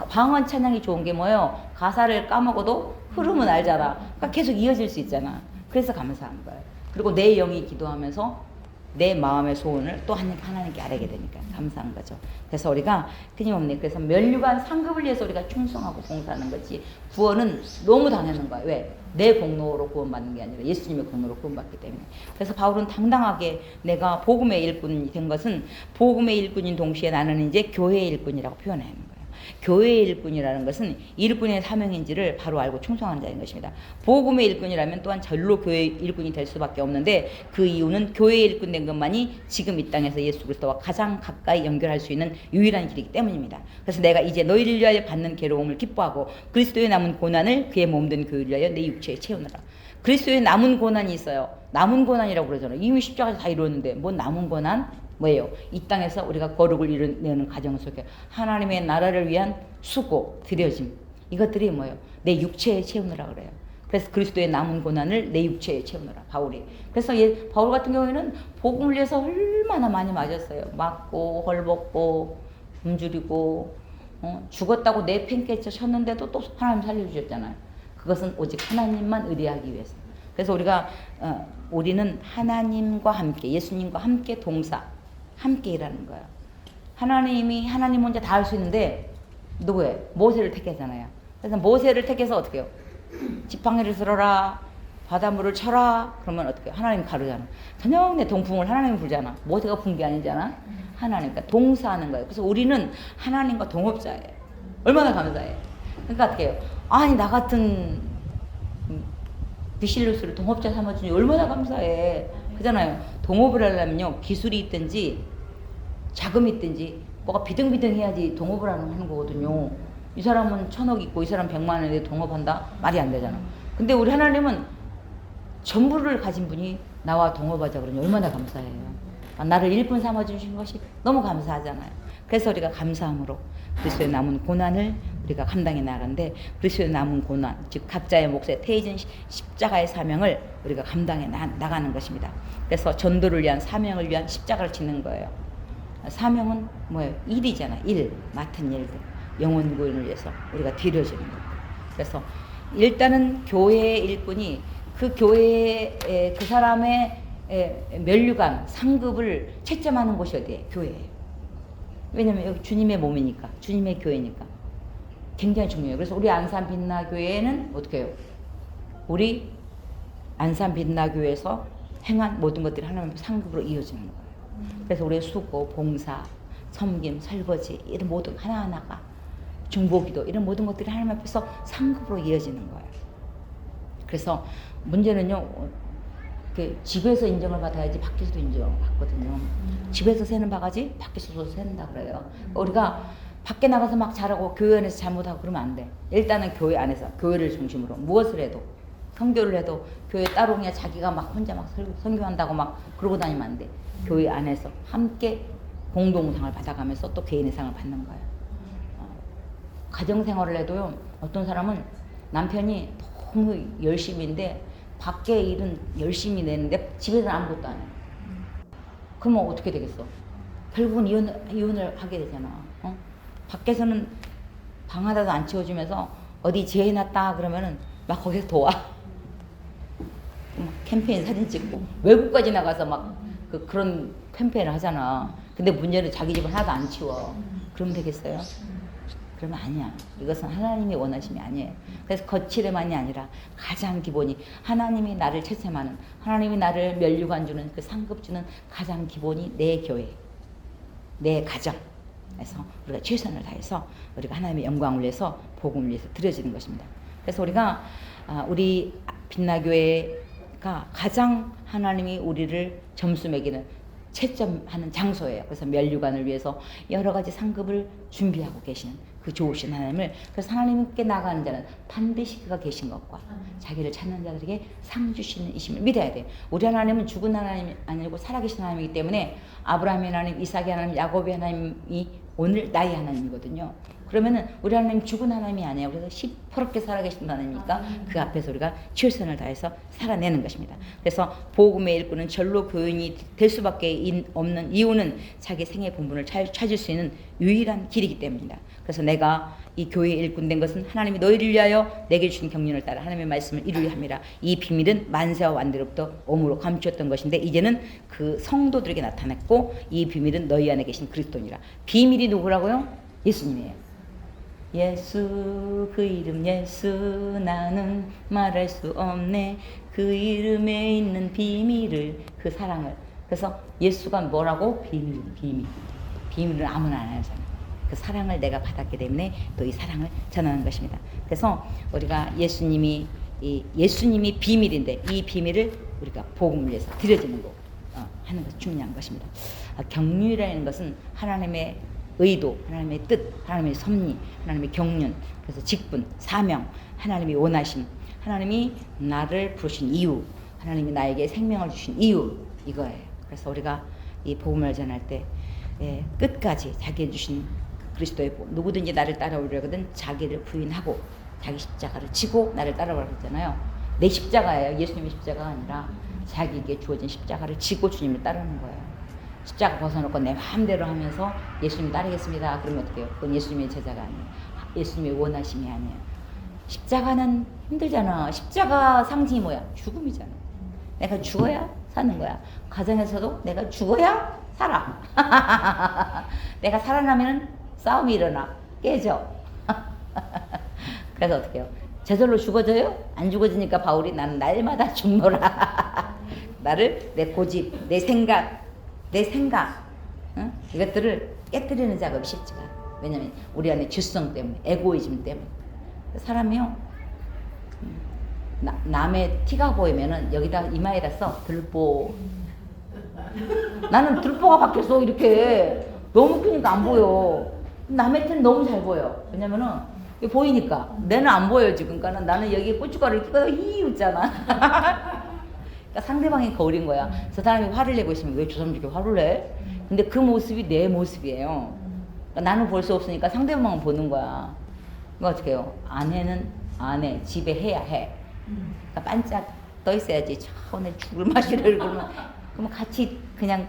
방언 찬양이 좋은 게 뭐예요? 가사를 까먹어도 흐름은 알잖아. 그러니까 계속 이어질 수 있잖아. 그래서 감사한 거예요. 그리고 내 영이 기도하면서 내 마음의 소원을 또 하나님께 아뢰게 되니까 감사한 거죠. 그래서 우리가 끊임없는 그래서 면류관 상급을 위해서 우리가 충성하고 봉사하는 거지 구원은 너무 당연한 거예요. 왜? 내 공로로 구원받는 게 아니라 예수님의 공로로 구원받기 때문에. 그래서 바울은 당당하게 내가 복음의 일꾼이 된 것은 복음의 일꾼인 동시에 나는 이제 교회의 일꾼이라고 표현하는 거예요. 교회의 일꾼이라는 것은 일꾼의 사명인지를 바로 알고 충성하는 자인 것입니다. 복음의 일꾼이라면 또한 절로 교회의 일꾼이 될 수밖에 없는데 그 이유는 교회의 일꾼 된 것만이 지금 이 땅에서 예수 그리스도와 가장 가까이 연결할 수 있는 유일한 길이기 때문입니다. 그래서 내가 이제 너희를 위하여 받는 괴로움을 기뻐하고 그리스도의 남은 고난을 그의 몸된 교회를 위하여 내 육체에 채우느라. 그리스도의 남은 고난이 있어요. 남은 고난이라고 그러잖아요. 이미 십자가에서 다 이루었는데 뭐 남은 고난? 뭐예요? 이 땅에서 우리가 거룩을 이루는 과정 속에 하나님의 나라를 위한 수고, 드려짐 이것들이 뭐예요? 내 육체에 채우느라 그래요. 그래서 그리스도의 남은 고난을 내 육체에 채우느라 바울이. 그래서 바울 같은 경우에는 복음을 위해서 얼마나 많이 맞았어요. 맞고 헐벗고 굶주리고 죽었다고 내팽개쳐 쳤는데도 또 하나님 살려주셨잖아요. 그것은 오직 하나님만 의뢰하기 위해서. 그래서 우리는 하나님과 함께 예수님과 함께 동사 함께 일하는 거예요. 하나님 혼자 다 할 수 있는데 누구예요? 모세를 택했잖아요. 그래서 모세를 택해서 어떻게 해요? 지팡이를 들어라, 바닷물을 쳐라. 그러면 어떻게 해요? 하나님 가르잖아. 저녁 내 동풍을 하나님이 불잖아. 모세가 분 게 아니잖아. 하나님과 동사하는 거예요. 그래서 우리는 하나님과 동업자예요. 얼마나 감사해요. 그러니까 어떻게 해요? 아니 나 같은 비실루스를 동업자 삼아주니 얼마나 감사해. 그잖아요. 동업을 하려면요 기술이 있든지 자금이 있든지 뭐가 비등비등해야지 동업을 하는 거거든요. 이 사람은 1,000억 있고 이 사람 100만 원에 동업한다? 말이 안 되잖아. 근데 우리 하나님은 전부를 가진 분이 나와 동업하자 그러니 얼마나 감사해요. 나를 일꾼 삼아주신 것이 너무 감사하잖아요. 그래서 우리가 감사함으로 그리스도의 남은 고난을 우리가 감당해 나가는데 그리스도의 남은 고난, 즉 각자의 몫에 태워진 십자가의 사명을 우리가 감당해 나가는 것입니다. 그래서 전도를 위한 사명을 위한 십자가를 짓는 거예요. 사명은 뭐예요? 일이잖아. 일, 맡은 일들. 영혼 구원을 위해서 우리가 드려지는 거예요. 그래서 일단은 교회의 일꾼이 그 교회의 그 사람의 면류관, 상급을 채점하는 곳이 어디예요? 교회예요. 왜냐면 여기 주님의 몸이니까, 주님의 교회니까 굉장히 중요해요. 그래서 우리 안산 빛나 교회는 어떻게 해요? 우리 안산 빛나 교회에서 행한 모든 것들이 하나님의 상급으로 이어지는 거예요. 그래서 우리의 수고, 봉사, 섬김, 설거지 이런 모든 하나하나가 중보기도 이런 모든 것들이 하나님 앞에서 상급으로 이어지는 거예요. 그래서 문제는요, 집에서 인정을 받아야지 밖에서도 인정을 받거든요. 집에서 새는 바가지 밖에서도 샌다 그래요. 우리가 밖에 나가서 막 잘하고 교회 안에서 잘못하고 그러면 안 돼. 일단은 교회 안에서 교회를 중심으로 무엇을 해도 선교를 해도 교회 따로 그냥 자기가 막 혼자 막 선교한다고 막 그러고 다니면 안 돼. 교회 안에서 함께 공동상을 받아가면서 또 개인의 상을 받는 거예요. 가정생활을 해도요, 어떤 사람은 남편이 너무 열심히인데 밖에 일은 열심히 내는데 집에서는 아무것도 안 해. 그러면 어떻게 되겠어? 결국은 이혼을 하게 되잖아. 밖에서는 방 하나도 안 치워주면서 어디 지어놨다 그러면은 막 거기서 도와. 막 캠페인 사진 찍고 외국까지 나가서 막 그런 캠페인을 하잖아. 근데 문제는 자기 집은 하나도 안 치워. 그러면 되겠어요? 그러면 아니야. 이것은 하나님이 원하심이 아니에요. 그래서 거칠에만이 아니라 가장 기본이 하나님이 나를 채점하는, 하나님이 나를 면류관 주는 그 상급 주는 가장 기본이 내 교회, 내 가정. 그래서 우리가 최선을 다해서 우리가 하나님의 영광을 위해서 복음을 위해서 드려지는 것입니다. 그래서 우리가 우리 빛나교회가 가장 하나님이 우리를 점수 매기는 채점하는 장소예요. 그래서 면류관을 위해서 여러 가지 상급을 준비하고 계시는 그 좋으신 하나님을, 그래서 하나님께 나가는 자는 반드시 그가 계신 것과 자기를 찾는 자들에게 상 주시는 이심을 믿어야 돼요. 우리 하나님은 죽은 하나님이 아니고 살아계신 하나님이기 때문에 아브라함의 하나님, 이삭의 하나님, 야곱의 하나님이 오늘 나의 하나님이거든요. 그러면은 우리 하나님 죽은 하나님이 아니에요. 그래서 시퍼렇게 살아계신 하나님이니까 그 앞에서 우리가 최선을 다해서 살아내는 것입니다. 그래서 복음의 일꾼은 절로 교인이 될 수밖에 없는 이유는 자기 생애 본분을 잘 찾을 수 있는 유일한 길이기 때문입니다. 그래서 내가 이 교회의 일꾼 된 것은 하나님이 너희를 위하여 내게 주신 경륜을 따라 하나님의 말씀을 이루려 함이라. 이 비밀은 만세와 완대로부터 om으로 감추었던 것인데 이제는 그 성도들에게 나타났고 이 비밀은 너희 안에 계신 그리스도니라. 비밀이 누구라고요? 예수님이에요. 예수, 그 이름 예수, 나는 말할 수 없네. 그 이름에 있는 비밀을, 그 사랑을. 그래서 예수가 뭐라고? 비밀. 비밀은 아무나 안 하잖아. 그 사랑을 내가 받았기 때문에 또 이 사랑을 전하는 것입니다. 그래서 우리가 예수님이 비밀인데 이 비밀을 우리가 복음을 위해서 드려지는 거 하는 것이 중요한 것입니다. 경륜이라는 것은 하나님의 의도, 하나님의 뜻, 하나님의 섭리, 하나님의 경륜, 그래서 직분, 사명, 하나님이 원하심, 하나님이 나를 부르신 이유, 하나님이 나에게 생명을 주신 이유, 이거예요. 그래서 우리가 이 복음을 전할 때 끝까지 자기의 주신 그리스도의 복음, 누구든지 나를 따라오려거든 자기를 부인하고 자기 십자가를 지고 나를 따라오라고 했잖아요. 내 십자가예요. 예수님의 십자가가 아니라 자기에게 주어진 십자가를 지고 주님을 따르는 거예요. 십자가 벗어놓고 내 마음대로 하면서 예수님 따르겠습니다. 그러면 어떻게 해요? 그건 예수님의 제자가 아니에요. 예수님의 원하심이 아니에요. 십자가는 힘들잖아. 십자가 상징이 뭐야? 죽음이잖아. 내가 죽어야 사는 거야. 가정에서도 내가 죽어야 살아. 내가 살아나면 싸움이 일어나. 깨져. 그래서 어떻게 해요? 저절로 죽어져요? 안 죽어지니까 바울이 나는 날마다 죽노라. 나를 내 고집, 내 생각, 응? 이것들을 깨뜨리는 작업이 쉽지가 않아요. 왜냐면 우리 안에 죄성 때문에, 에고이즘 때문에. 사람이요, 남의 티가 보이면은 여기다 이마에다 써. 들보. 나는 들보가 바뀌었어. 이렇게 너무 크니까 안 보여. 남의 티는 너무 잘 보여. 왜냐면은 보이니까. 내는 안 보여 지금. 그러니까 나는 여기 고춧가루를 끼고 히 웃잖아. 그러니까 상대방이 거울인 거야. 저 사람이 화를 내고 있으면 왜 저 사람 이렇게 화를 내? 근데 그 모습이 내 모습이에요. 나는 볼 수 없으니까 상대방은 보는 거야. 이거 어떻게 해요? 아내는 아내 집에 해야 해. 그러니까 반짝 떠 있어야지. 오늘 죽을 맛이를 그러면 같이 그냥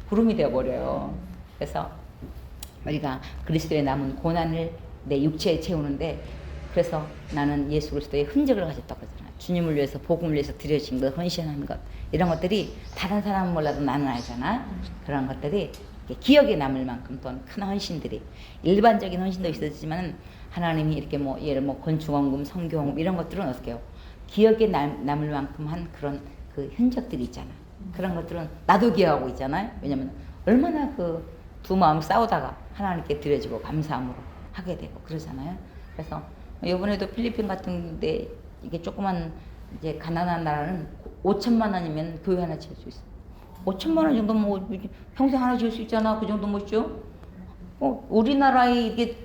구름이 되어 버려요. 그래서 우리가 그리스도의 남은 고난을 내 육체에 채우는데, 그래서 나는 예수 그리스도의 흔적을 가졌다고 그러잖아. 주님을 위해서, 복음을 위해서 드려진 것, 헌신하는 것, 이런 것들이 다른 사람은 몰라도 나는 알잖아. 그런 것들이 기억에 남을 만큼 또한 큰 헌신들이, 일반적인 헌신도 있었지만 하나님이 이렇게 예를 건축원금, 성교원금 이런 것들은 어떻게 해요? 기억에 남을 만큼 한 그런 그 흔적들이 있잖아. 그런 것들은 나도 기억하고 있잖아요. 왜냐면 얼마나 그 두 마음 싸우다가 하나님께 드려지고 감사함으로 하게 되고 그러잖아요. 그래서 이번에도 필리핀 같은데 이게 조그만 이제 가난한 나라는 5천만 원이면 교회 하나 지을 수 있어. 5천만 원 정도 평생 하나 지을 수 있잖아. 그 정도 못 지어? 우리나라에 이게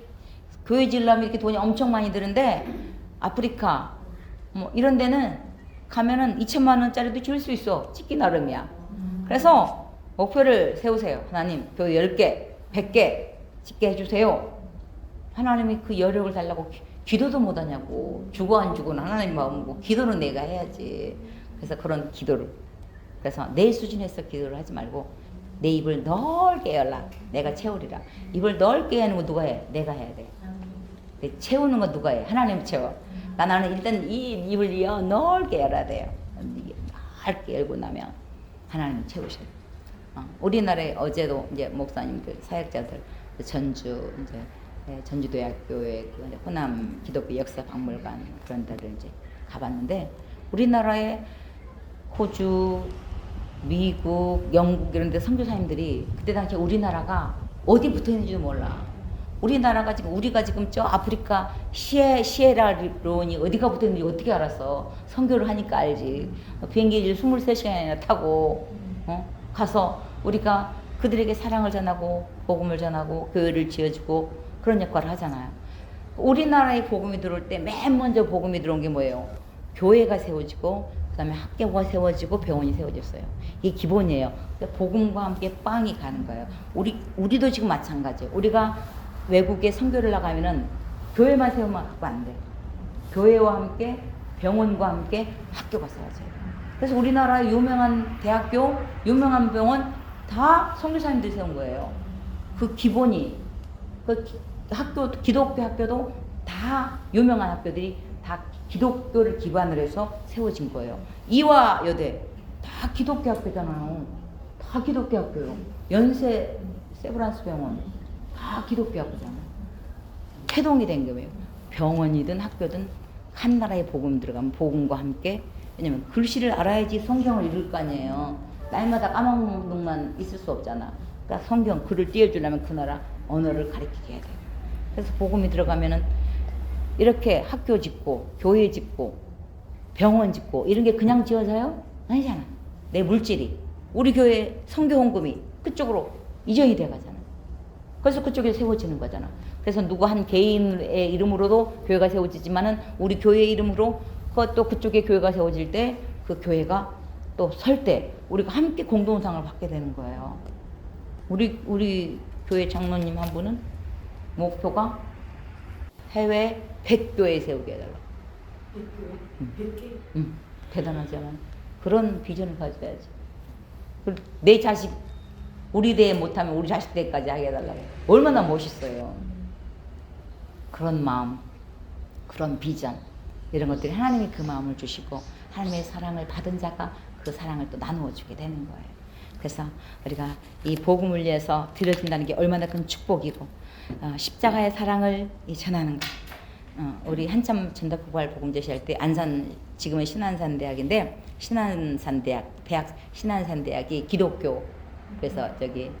교회 지으려면 이렇게 돈이 엄청 많이 드는데, 아프리카 이런 데는 가면은 2천만 원짜리도 지을 수 있어. 찍기 나름이야. 그래서 목표를 세우세요. 하나님, 교회 10개, 100개 짓게 해주세요. 하나님이 그 여력을 달라고 기도도 못하냐고. 주고 안 주고는 하나님 마음이고, 기도는 내가 해야지. 그래서 그런 기도를, 그래서 내 수준에서 기도를 하지 말고 내 입을 넓게 열라. 내가 채우리라. 입을 넓게 하는 거 누가 해? 내가 해야 돼. 채우는 거 누가 해? 하나님 채워. 나는 일단 이 입을 넓게 열어야 돼요. 넓게 열고 나면 하나님 채우셔요. 우리나라에 어제도 이제 목사님들, 사역자들, 전주대학교의 호남 기독교 역사 박물관 그런 데를 이제 가봤는데, 우리나라에 호주, 미국, 영국 이런 데 선교사님들이 그때 당시에 우리나라가 어디 붙어 있는지도 몰라. 우리나라가 우리가 지금 저 아프리카 시에라리온이 어디가 붙어 있는지 어떻게 알았어? 선교를 하니까 알지. 비행기를 23시간이나 타고 가서 우리가 그들에게 사랑을 전하고 복음을 전하고 교회를 지어주고 그런 역할을 하잖아요. 우리나라에 복음이 들어올 때 맨 먼저 복음이 들어온 게 뭐예요? 교회가 세워지고 그다음에 학교가 세워지고 병원이 세워졌어요. 이게 기본이에요. 복음과 함께 빵이 가는 거예요. 우리도 지금 마찬가지예요. 우리가 외국에 선교를 나가면은 교회만 세우면 안 돼. 교회와 함께 병원과 함께 학교가 세워져요. 그래서 우리나라의 유명한 대학교, 유명한 병원 다 선교사님들이 세운 거예요. 그 기본이, 그 학교, 기독교 학교도 다 유명한 학교들이 다 기독교를 기반으로 해서 세워진 거예요. 이화 여대 다 기독교 학교잖아요. 다 기독교 학교요. 연세 세브란스 병원 다 기독교 학교잖아요. 태동이 된 거예요. 병원이든 학교든 한 나라에 복음 들어가면 복음과 함께, 왜냐면 글씨를 알아야지 성경을 읽을 거 아니에요. 날마다 까먹는 놈만 있을 수 없잖아. 그러니까 성경 글을 띄워주려면 그 나라 언어를 가르치게 해야 돼요. 그래서 복음이 들어가면은 이렇게 학교 짓고 교회 짓고 병원 짓고 이런 게 그냥 지어져요? 아니잖아. 내 물질이, 우리 교회 선교 헌금이 그쪽으로 이전이 돼 가잖아. 그래서 그쪽에 세워지는 거잖아. 그래서 누구 한 개인의 이름으로도 교회가 세워지지만은 우리 교회 이름으로 그것도 그쪽에 교회가 세워질 때 그 교회가 또 설 때 우리가 함께 공동상을 받게 되는 거예요. 우리 교회 장로님 한 분은 목표가 해외 100교회 세우게 해달라고. 100개? 대단하잖아. 그런 비전을 가져야지. 내 자식, 우리 대에 못하면 우리 자식 대까지 하게 해달라고. 얼마나 멋있어요. 그런 마음, 그런 비전, 이런 것들이 하나님이 그 마음을 주시고 하나님의 사랑을 받은 자가 그 사랑을 또 나누어 주게 되는 거예요. 그래서 우리가 이 복음을 위해서 드려진다는 게 얼마나 큰 축복이고, 십자가의 사랑을 전하는 것. 우리 한참 전도폭발 복음 제시할 때 안산, 지금은 신안산대학인데 신안산대학 신안산대학이 기독교, 그래서 저기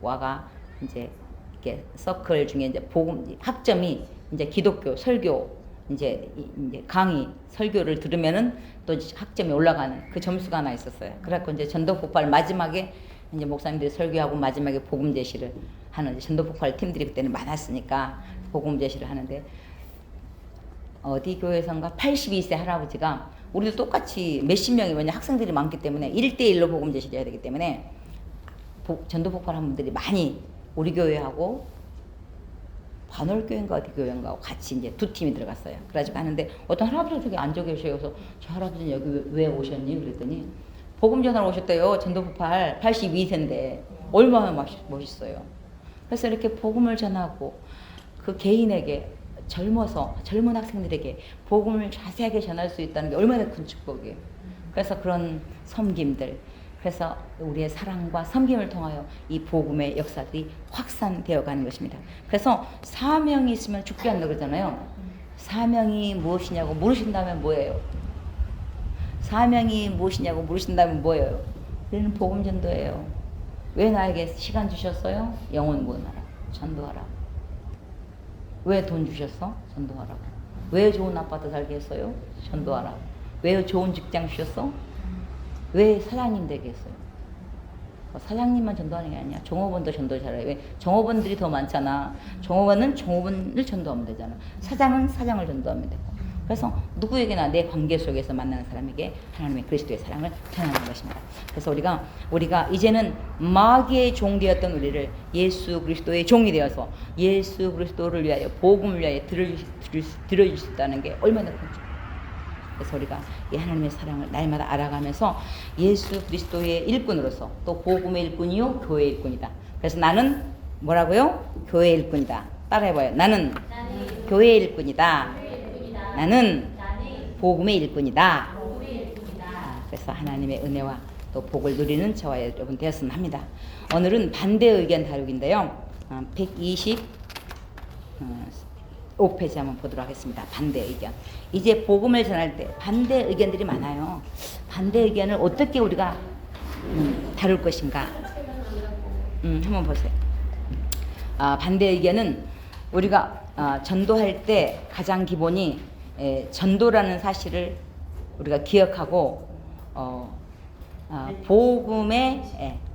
와가 이제 이렇게 서클 중에 이제 복음 학점이 이제 기독교 설교 이제 강의 설교를 들으면은 또 학점이 올라가는 그 점수가 하나 있었어요. 그래갖고 이제 전도폭발 마지막에 이제 목사님들이 설교하고 마지막에 복음 제시를 하는 전도폭발 팀들이 그때는 많았으니까 복음 제시를 하는데, 어디 교회선가 82세 할아버지가, 우리도 똑같이 몇십 명이, 왜냐 학생들이 많기 때문에 1대1로 복음 제시를 해야 되기 때문에 전도 폭발한 분들이 많이 우리 교회하고 반월교회인가 어디 교회인가 같이 이제 두 팀이 들어갔어요. 그래가지고 하는데 어떤 할아버지가 저기 앉아 계셔요. 그래서 저 할아버지는 여기 왜 오셨니? 그랬더니 복음 전하러 오셨대요. 전도폭발 82세인데 얼마나 멋있어요. 그래서 이렇게 복음을 전하고 그 개인에게 젊은 학생들에게 복음을 자세하게 전할 수 있다는 게 얼마나 큰 축복이에요. 그래서 그런 섬김들, 그래서 우리의 사랑과 섬김을 통하여 이 복음의 역사들이 확산되어 가는 것입니다. 그래서 사명이 있으면 죽지 않는다 그러잖아요. 사명이 무엇이냐고 물으신다면 뭐예요? 사명이 무엇이냐고 물으신다면 뭐예요? 우리는 복음 전도예요. 왜 나에게 시간 주셨어요? 영혼 구원하라, 전도하라. 왜 돈 주셨어? 전도하라고. 왜 좋은 아파트 살게 했어요? 전도하라고. 왜 좋은 직장 주셨어? 왜 사장님 되게 했어요? 사장님만 전도하는 게 아니야. 종업원도 전도 잘해요. 왜? 종업원들이 더 많잖아. 종업원은 종업원을 전도하면 되잖아. 사장은 사장을 전도하면 되고. 그래서 누구에게나 내 관계 속에서 만나는 사람에게 하나님의 그리스도의 사랑을 전하는 것입니다. 그래서 우리가 이제는 마귀의 종 되었던 우리를 예수 그리스도의 종이 되어서 예수 그리스도를 위하여 복음을 위하여 들어줄 수 있다는 게 얼마나 큰 줄. 그래서 우리가 이 하나님의 사랑을 날마다 알아가면서 예수 그리스도의 일꾼으로서 또 복음의 일꾼이요 교회의 일꾼이다. 그래서 나는 뭐라고요? 교회의 일꾼이다. 따라해봐요. 나는 교회의 일꾼이다. 나는 복음의 일꾼이다. 그래서 하나님의 은혜와 또 복을 누리는 저와 여러분 되었으면 합니다. 오늘은 반대 의견 다루기인데요. 125페이지 한번 보도록 하겠습니다. 반대 의견. 이제 복음을 전할 때 반대 의견들이 많아요. 반대 의견을 어떻게 우리가 다룰 것인가? 한번 보세요. 반대 의견은 우리가 전도할 때 가장 기본이 전도라는 사실을 우리가 기억하고 복음의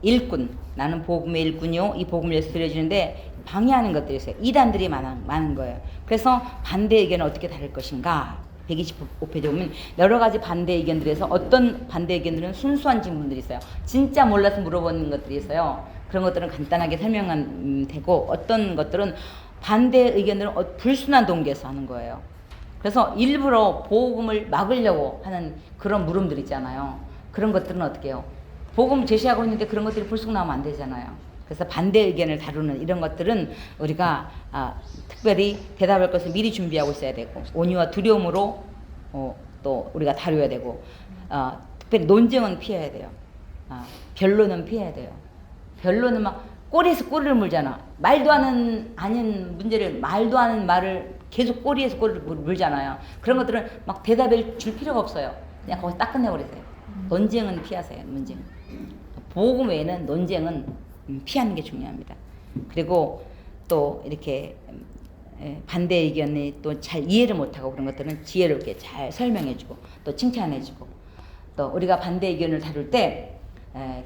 일꾼, 나는 복음의 일꾼이요, 이 복음을 위해서 드려주는데 방해하는 것들이 있어요. 이단들이 많은 거예요. 그래서 반대 의견을 어떻게 다룰 것인가? 125페이지 보면 여러 가지 반대 의견들에서 어떤 반대 의견들은 순수한 질문들이 있어요. 진짜 몰라서 물어보는 것들이 있어요. 그런 것들은 간단하게 설명하면 되고, 어떤 것들은 반대 의견들은 불순한 동기에서 하는 거예요. 그래서 일부러 복음을 막으려고 하는 그런 물음들 있잖아요. 그런 것들은 어떻게 해요? 복음 제시하고 있는데 그런 것들이 불쑥 나오면 안 되잖아요. 그래서 반대 의견을 다루는 이런 것들은 우리가 특별히 대답할 것을 미리 준비하고 있어야 되고, 온유와 두려움으로 또 우리가 다뤄야 되고, 특별히 논쟁은 피해야 돼요. 변론은 피해야 돼요. 변론은 막 꼬리에서 꼬리를 물잖아. 말도 아닌 문제를, 말도 않은 말을 계속 꼬리에서 꼬리를 물잖아요. 그런 것들은 막 대답을 줄 필요가 없어요. 그냥 거기서 딱 끝내버리세요. 논쟁은 피하세요. 논쟁. 복음 외에는 논쟁은 피하는 게 중요합니다. 그리고 또 이렇게 반대 의견이 또 잘 이해를 못하고 그런 것들은 지혜롭게 잘 설명해주고 또 칭찬해주고, 또 우리가 반대 의견을 다룰 때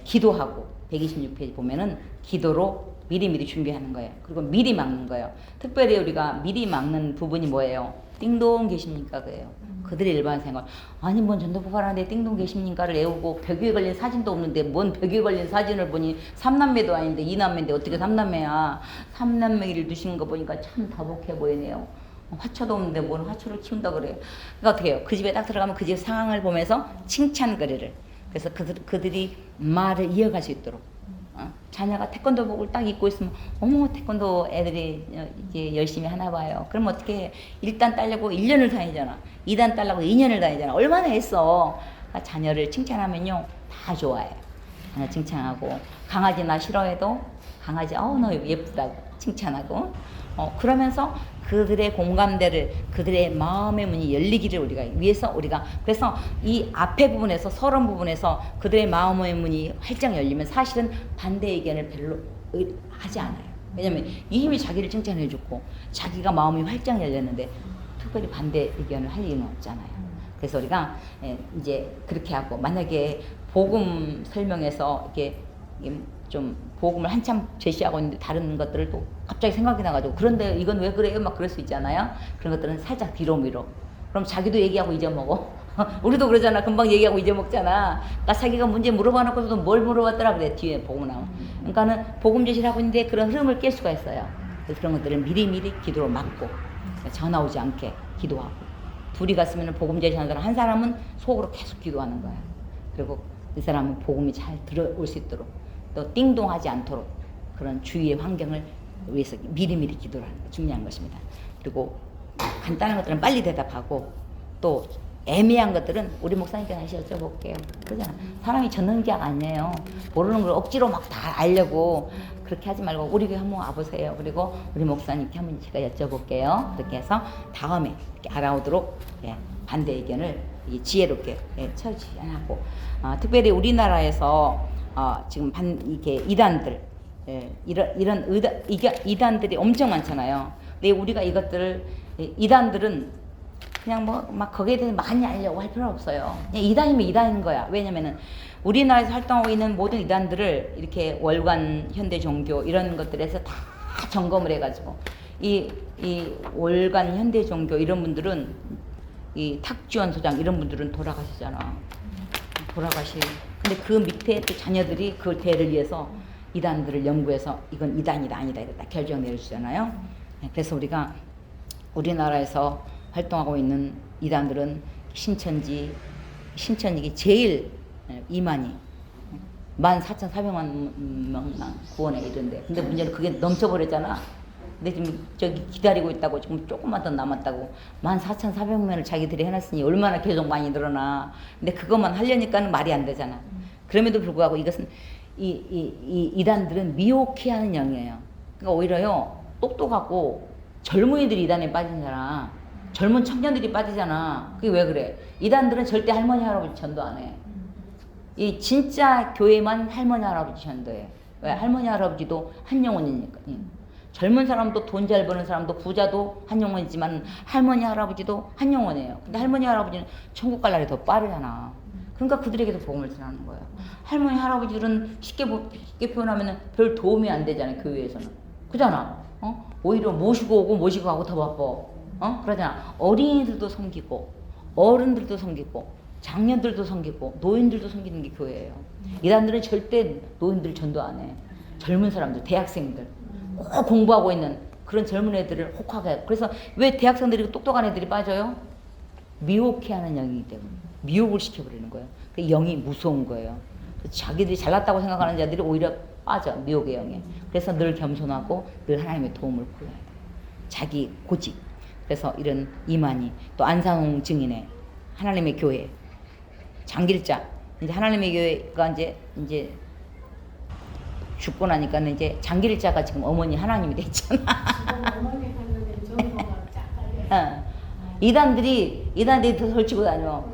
기도하고, 126페이지 보면은 기도로 미리 준비하는 거예요. 그리고 미리 막는 거예요. 특별히 우리가 미리 막는 부분이 뭐예요? 띵동 계십니까? 그래요. 그들의 일반 생활. 아니 뭔 전도폭발하는데 띵동 계십니까를 외우고 벽에 걸린 사진도 없는데 뭔 벽에 걸린 사진을 보니 3남매도 아닌데 2남매인데 어떻게 3남매야. 3남매를 두시는 거 보니까 참 다복해 보이네요. 화초도 없는데 뭔 화초를 키운다 그래요. 그러니까 어떻게 해요? 그 집에 딱 들어가면 그 집 상황을 보면서 칭찬거리를. 그래서 그들이 말을 이어갈 수 있도록. 자녀가 태권도복을 딱 입고 있으면 어머 태권도 애들이 이제 열심히 하나 봐요. 그럼 어떻게 해? 1단 따려고 1년을 다니잖아. 2단 따려고 2년을 다니잖아. 얼마나 했어. 그러니까 자녀를 칭찬하면요 다 좋아해요. 자녀 칭찬하고, 강아지 나 싫어해도 강아지 너 예쁘다고 칭찬하고, 그러면서 그들의 공감대를, 그들의 마음의 문이 열리기를 우리가 위해서, 우리가 그래서 이 앞에 부분에서, 서론 부분에서 그들의 마음의 문이 활짝 열리면 사실은 반대 의견을 별로 하지 않아요. 왜냐면 이미 자기를 칭찬해줬고 자기가 마음이 활짝 열렸는데 특별히 반대 의견을 할 이유는 없잖아요. 그래서 우리가 이제 그렇게 하고, 만약에 복음 설명에서 이렇게 좀 복음을 한참 제시하고 있는데 다른 것들을 또 갑자기 생각이 나가지고, 그런데 이건 왜 그래요? 막 그럴 수 있잖아요. 그런 것들은 살짝 뒤로 밀어. 그럼 자기도 얘기하고 잊어먹어. 우리도 그러잖아. 금방 얘기하고 잊어먹잖아. 그러니까 자기가 문제 물어봐 놓고서도 뭘 물어봤더라 그래. 뒤에 복음 나오면. 그러니까는 복음 제시를 하고 있는데 그런 흐름을 깰 수가 있어요. 그래서 그런 것들은 미리미리 기도로 막고 전화 오지 않게 기도하고, 둘이 갔으면 복음 제시하는 사람 한 사람은 속으로 계속 기도하는 거야. 그리고 이 사람은 복음이 잘 들어올 수 있도록, 또 띵동하지 않도록 그런 주위의 환경을 위해서 미리미리 기도를 하는 게 중요한 것입니다. 그리고 간단한 것들은 빨리 대답하고, 또 애매한 것들은 우리 목사님께 다시 여쭤볼게요. 그러잖아. 사람이 전능자가 아니에요. 모르는 걸 억지로 막 다 알려고 그렇게 하지 말고 우리 교회 한번 와보세요. 그리고 우리 목사님께 한번 제가 여쭤볼게요. 그렇게 해서 다음에 이렇게 알아오도록 반대 의견을 지혜롭게 처리하고, 특별히 우리나라에서 지금 이게 이단들, 이런 이단들이 엄청 많잖아요. 근데 우리가 이것들을, 이단들은 그냥 뭐 막 거기에 대해서 많이 알려고 할 필요 없어요. 그냥 이단이면 이단인 거야. 왜냐면은 우리나라에서 활동하고 있는 모든 이단들을 이렇게 월간 현대 종교 이런 것들에서 다 점검을 해가지고, 이 월간 현대 종교 이런 분들은, 이 탁지원 소장 이런 분들은 돌아가시잖아. 근데 그 밑에 또 자녀들이 그 대를 위해서 이단들을 연구해서 이건 이단이다 아니다 이렇게 딱 결정 내려주잖아요. 그래서 우리가 우리나라에서 활동하고 있는 이단들은 신천지가 제일 이만희 14,400만 명만 구원에 이른데, 근데 문제는 그게 넘쳐버렸잖아. 근데 지금 저기 기다리고 있다고, 지금 조금만 더 남았다고. 14,400명을 자기들이 해놨으니 얼마나 계속 많이 늘어나. 근데 그것만 하려니까는 말이 안 되잖아. 그럼에도 불구하고 이것은 이단들은 미혹해 하는 영이에요. 그러니까 오히려요, 똑똑하고 젊은이들이 이단에 빠지잖아. 젊은 청년들이 빠지잖아. 그게 왜 그래? 이단들은 절대 할머니 할아버지 전도 안 해. 이 진짜 교회만 할머니 할아버지 전도해. 왜? 할머니 할아버지도 한 영혼이니까. 젊은 사람도, 돈 잘 버는 사람도, 부자도 한 영혼이지만 할머니 할아버지도 한 영혼이에요. 근데 할머니 할아버지는 천국 갈 날이 더 빠르잖아. 그러니까 그들에게도 복음을 전하는 거예요. 할머니 할아버지들은 쉽게 표현하면 별 도움이 안 되잖아요. 교회에서는. 그잖아. 오히려 모시고 오고 모시고 가고 더 바빠. 그러잖아. 어린이들도 섬기고, 어른들도 섬기고, 장년들도 섬기고, 노인들도 섬기는 게 교회예요. 이단들은 절대 노인들 전도 안 해. 젊은 사람들, 대학생들, 꼭 공부하고 있는 그런 젊은 애들을 혹하게 해요. 그래서 왜 대학생들이 똑똑한 애들이 빠져요? 미혹해 하는 영이기 때문에. 미혹을 시켜버리는 거예요. 그 영이 무서운 거예요. 자기들이 잘났다고 생각하는 자들이 오히려 빠져, 미혹의 영에. 그래서 늘 겸손하고 늘 하나님의 도움을 구해야 돼요. 자기 고집. 그래서 이런 이만희, 또 안상홍 증인의 하나님의 교회, 장길자, 이제 하나님의 교회가 이제 죽고 나니까는 이제 장길자가 지금 어머니 하나님이 됐잖아. 이단들이 더 설치고 다녀.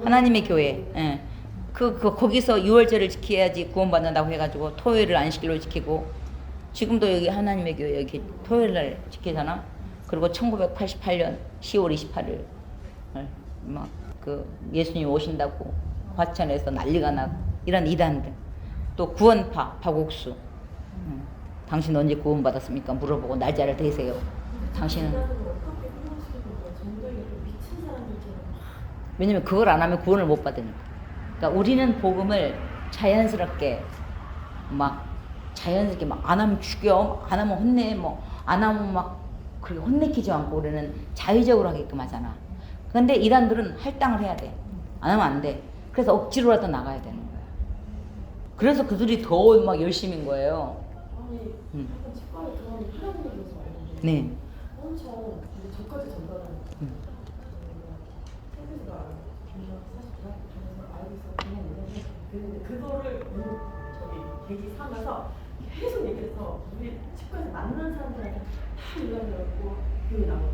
하나님의 교회. 거기서 6월절을 지켜야지 구원받는다고 해가지고 토요일을 안식일로 지키고, 지금도 여기 하나님의 교회 여기 토요일날 지키잖아. 그리고 1988년 10월 28일 막 그 예수님 오신다고 화천에서 난리가 나고, 이런 이단들. 또 구원파 박옥수, 당신 언제 구원받았습니까? 물어보고 날짜를 대세요. 당신은. 왜냐면 그걸 안 하면 구원을 못 받으니까. 그러니까 우리는 복음을 자연스럽게 막 안 하면 죽여, 안 하면 혼내, 뭐 안 하면 막 그렇게 혼내키지 않고 우리는 자의적으로 하게끔 하잖아. 근데 이단들은 할당을 해야 돼. 안 하면 안 돼. 그래서 억지로라도 나가야 되는 거야. 그래서 그들이 더 막 열심인 거예요. 네. 엄청 저까지 전달하는 근데 그거를 계기 삼아서 계속 얘기해서 우리 치과에서 만난 사람들한테 다 연락을 교회 나가고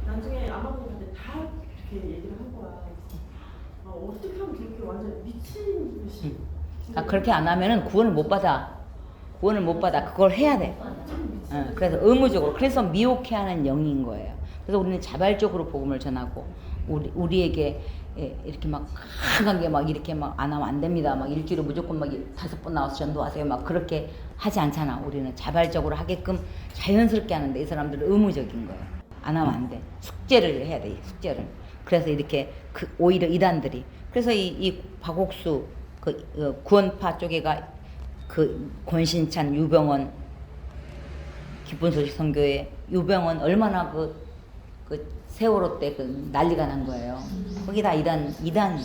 나중에 아마존한테 다 이렇게 얘기를 한 거야. 어떻게 하면 저렇게 완전 미친 듯이. 그렇게 안 하면은 구원을 못 받아. 그걸 해야 돼. 그래서 의무적으로. 그래서 미혹해 하는 영인 거예요. 그래서 우리는 자발적으로 복음을 전하고, 우리에게 이렇게 막 강하게 막 이렇게 막 안 하면 안 됩니다. 막 일주일에 무조건 막 5번 나와서 전도하세요. 막 그렇게 하지 않잖아. 우리는 자발적으로 하게끔 자연스럽게 하는데 이 사람들은 의무적인 거예요. 안 하면 안 돼. 숙제를 해야 돼. 숙제를. 그래서 이렇게 오히려 이단들이 그래서 이 박옥수 구원파 쪽에가 권신찬 유병원 기쁜소식 선교회 유병원 얼마나 그 세월호 때 난리가 난 거예요. 거기다 이단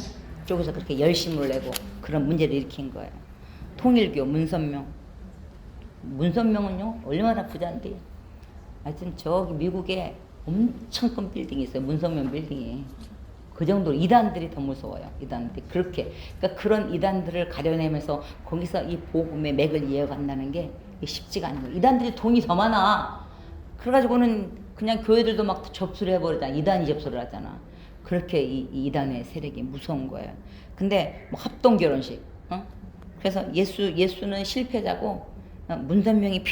쪽에서 그렇게 열심을 내고 그런 문제를 일으킨 거예요. 통일교 문선명은요 얼마나 부자인데 하여튼 저기 미국에 엄청 큰 빌딩이 있어요. 문선명 빌딩이. 그 정도로 이단들이 더 무서워요. 이단들이 그렇게 그러니까 그런 이단들을 가려내면서 거기서 이 복음의 맥을 이어간다는 게 쉽지가 않은 거예요. 이단들이 돈이 더 많아. 그래가지고는 그냥 교회들도 막 접수를 해버리잖아. 이단이 접수를 하잖아. 그렇게 이 이단의 세력이 무서운 거예요. 근데 뭐 합동 결혼식, 그래서 예수는 실패자고 문선명이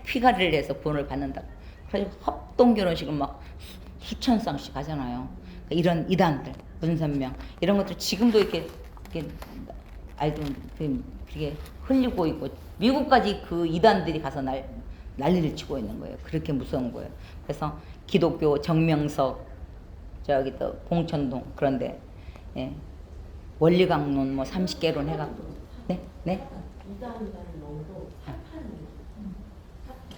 피가를 해서 구원을 받는다. 그래서 합동 결혼식은 막 수천 쌍씩 하잖아요. 그러니까 이런 이단들, 문선명 이런 것들 지금도 이렇게 알도 이게 흘리고 있고 미국까지 그 이단들이 가서 난리를 치고 있는 거예요. 그렇게 무서운 거예요. 그래서 기독교 정명석 저기 또 봉천동 그런데 예. 원리강론 뭐 30개론 해갖고 네? 이단이라는 놈도 사탄이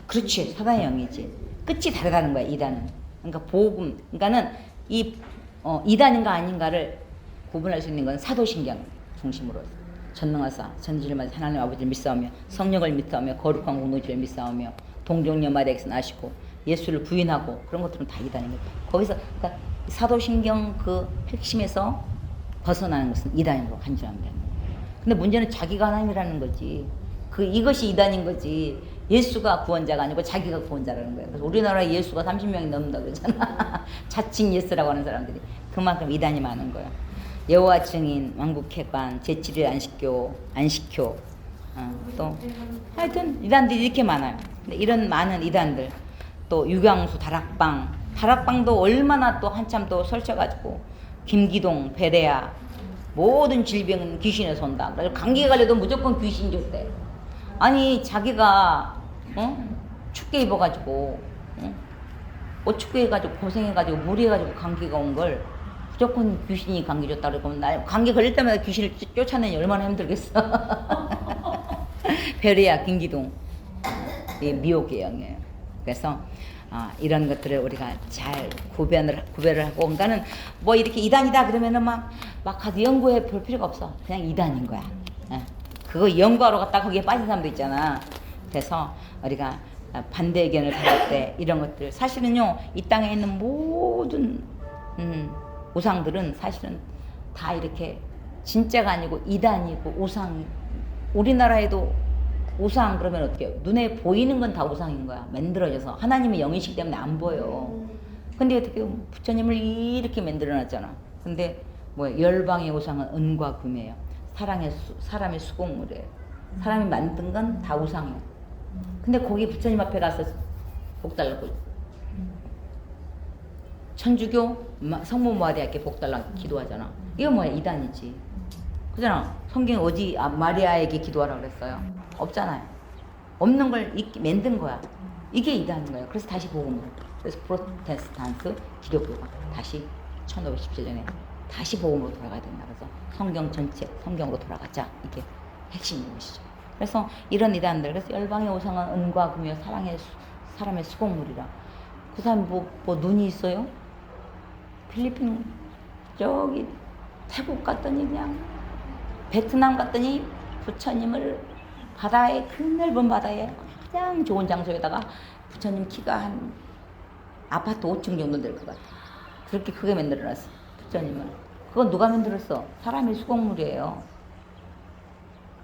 그렇지 사단의 영이지. 끝이 다르다는 거야 이단은. 그러니까 복음 그러니까는 이단인가 아닌가를 구분할 수 있는 건 사도신경 중심으로 전능하사 전지를 하나님 아버지를 믿사오며 성령을 믿사오며 거룩한 공동체를 믿사오며 동정녀마다 액선 아시고 예수를 부인하고 그런 것들은 다 이단인 거예요. 거기서 그러니까 사도신경 그 핵심에서 벗어나는 것은 이단으로 간주합니다. 근데 문제는 자기가 하나님이라는 거지. 이것이 이단인 거지. 예수가 구원자가 아니고 자기가 구원자라는 거예요. 그래서 우리나라에 예수가 30명이 넘는다 그러잖아. 자칭 예수라고 하는 사람들이. 그만큼 이단이 많은 거예요. 여호와 증인, 왕국회관, 제7일 안식교, 또 하여튼 이단들이 이렇게 많아요. 근데 이런 많은 이단들, 또 유광수 다락방도 얼마나 또 한참 또 설쳐가지고 김기동, 베레아 모든 질병은 귀신에서 온다. 그래서 감기 걸려도 무조건 귀신 줬대. 아니 자기가 춥게 입어가지고 옷 춥게 해가지고 고생해가지고 무리해가지고 감기가 온 걸 무조건 귀신이 감기 줬다 그러고 나 감기 걸릴 때마다 귀신을 쫓아내니 얼마나 힘들겠어. 베레아, 김기동 미혹의 영이에요. 그래서 이런 것들을 우리가 잘 구별을 하고 그러니까는 뭐 이렇게 이단이다 그러면은 막 가서 연구해 볼 필요가 없어. 그냥 이단인 거야. 그거 연구하러 갔다 거기에 빠진 사람도 있잖아. 그래서 우리가 반대 의견을 가질 때 이런 것들 사실은요 이 땅에 있는 모든 우상들은 사실은 다 이렇게 진짜가 아니고 이단이고 우상. 우리나라에도 우상 그러면 어떻게 해요? 눈에 보이는 건 다 우상인 거야. 만들어져서 하나님의 영이시기 때문에 안 보여. 근데 어떻게 부처님을 이렇게 만들어놨잖아. 근데 뭐야? 열방의 우상은 은과 금이에요. 사람의 수공물이에요. 사람이 만든 건 다 우상이에요. 근데 거기 부처님 앞에 가서 복 달라고 천주교 성모마리아께 복 달라고 기도하잖아. 이거 뭐야? 이단이지. 그잖아. 성경에 어디 마리아에게 기도하라고 그랬어요? 없잖아요. 없는 걸 만든 거야. 이게 이단인 거예요. 그래서 다시 복음으로. 그래서 프로테스탄트 기독교가 다시 1517년에 다시 복음으로 돌아가야 된다. 그래서 성경 전체 성경으로 돌아가자. 이게 핵심인 것이죠. 그래서 이런 이단들. 그래서 열방의 우상은 은과 금이요 사람의 수공물이라. 그 사람 뭐 눈이 있어요? 필리핀 저기 태국 갔더니 그냥 베트남 갔더니 부처님을 바다에 큰 넓은 바다에 가장 좋은 장소에다가 부처님 키가 한 아파트 5층 정도 될 것 같아. 그렇게 크게 만들어놨어 부처님을. 그건 누가 만들었어? 사람의 수공물이에요.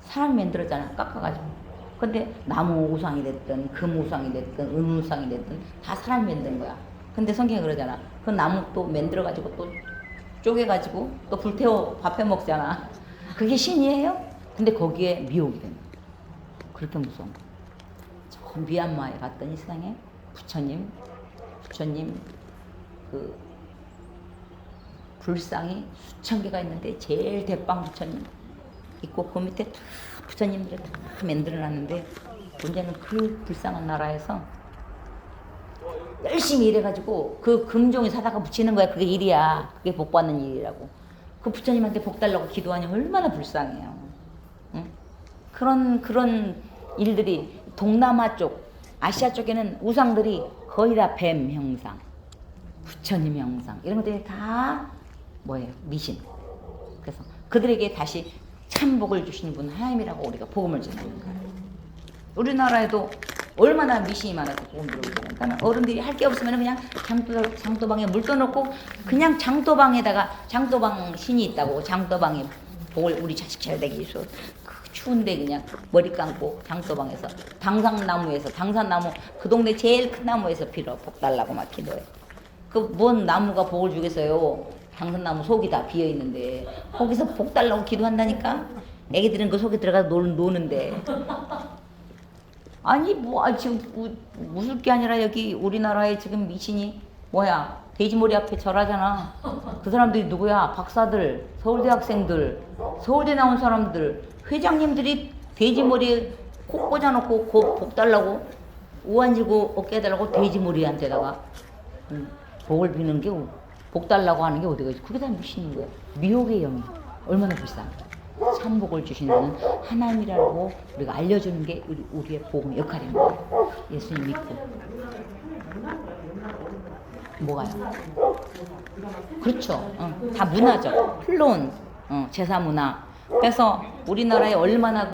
사람이 만들었잖아 깎아가지고. 근데 나무 우상이 됐든 금 우상이 됐든 은 우상이 됐든 다 사람이 만든 거야. 근데 성경에 그러잖아. 그 나무 또 만들어가지고 또 쪼개가지고 또 불태워 밥해 먹잖아. 그게 신이에요? 근데 거기에 미혹이 된다. 그렇게 무서운 거야. 저 미얀마에 갔더니 세상에 부처님 그 불상이 수천 개가 있는데 제일 대빵 부처님 있고 그 밑에 다 부처님들이 다 만들어놨는데 문제는 그 불쌍한 나라에서 열심히 일해가지고 그 금종이 사다가 붙이는 거야. 그게 일이야. 그게 복 받는 일이라고. 그 부처님한테 복 달라고 기도하니 얼마나 불쌍해요. 응? 그런 일들이 동남아 쪽, 아시아 쪽에는 우상들이 거의 다 뱀 형상, 부처님 형상 이런 것들이 다 뭐예요? 미신. 그래서 그들에게 다시 참복을 주시는 분 하나님이라고 우리가 복음을 전하는 거예요. 우리나라에도 얼마나 미신이 많아서 복음 들어오고 그러니까 어른들이 할 게 없으면 그냥 장도방에 물 떠놓고 그냥 장도방에다가 장도방 신이 있다고 장도방에 복을 우리 자식 잘 되기 위해서 그 추운데 그냥 머리 감고 장도방에서 당산나무 그 동네 제일 큰 나무에서 빌어 복 달라고 막 기도해. 그 뭔 나무가 복을 주겠어요. 당산나무 속이 다 비어 있는데 거기서 복 달라고 기도한다니까. 애기들은 그 속에 들어가서 노는데. 아니 지금 무술 게 아니라 여기 우리나라에 지금 미신이 뭐야 돼지머리 앞에 절하잖아. 그 사람들이 누구야? 박사들, 서울대 학생들, 서울대 나온 사람들, 회장님들이 돼지머리에 코 꽂아놓고 복 달라고 우한지고 어깨 달라고 돼지머리한테다가 복을 비는 게 복 달라고 하는 게 어디가 있어? 그게 다 미신인 거야. 미혹의 영이 얼마나 불쌍해. 참복을 주시는 하나님이라고 우리가 알려주는 게 우리의 복음 역할입니다. 예수님 믿고. 뭐가요? 그렇죠. 다 문화죠. 플론 제사 문화. 그래서 우리나라에 얼마나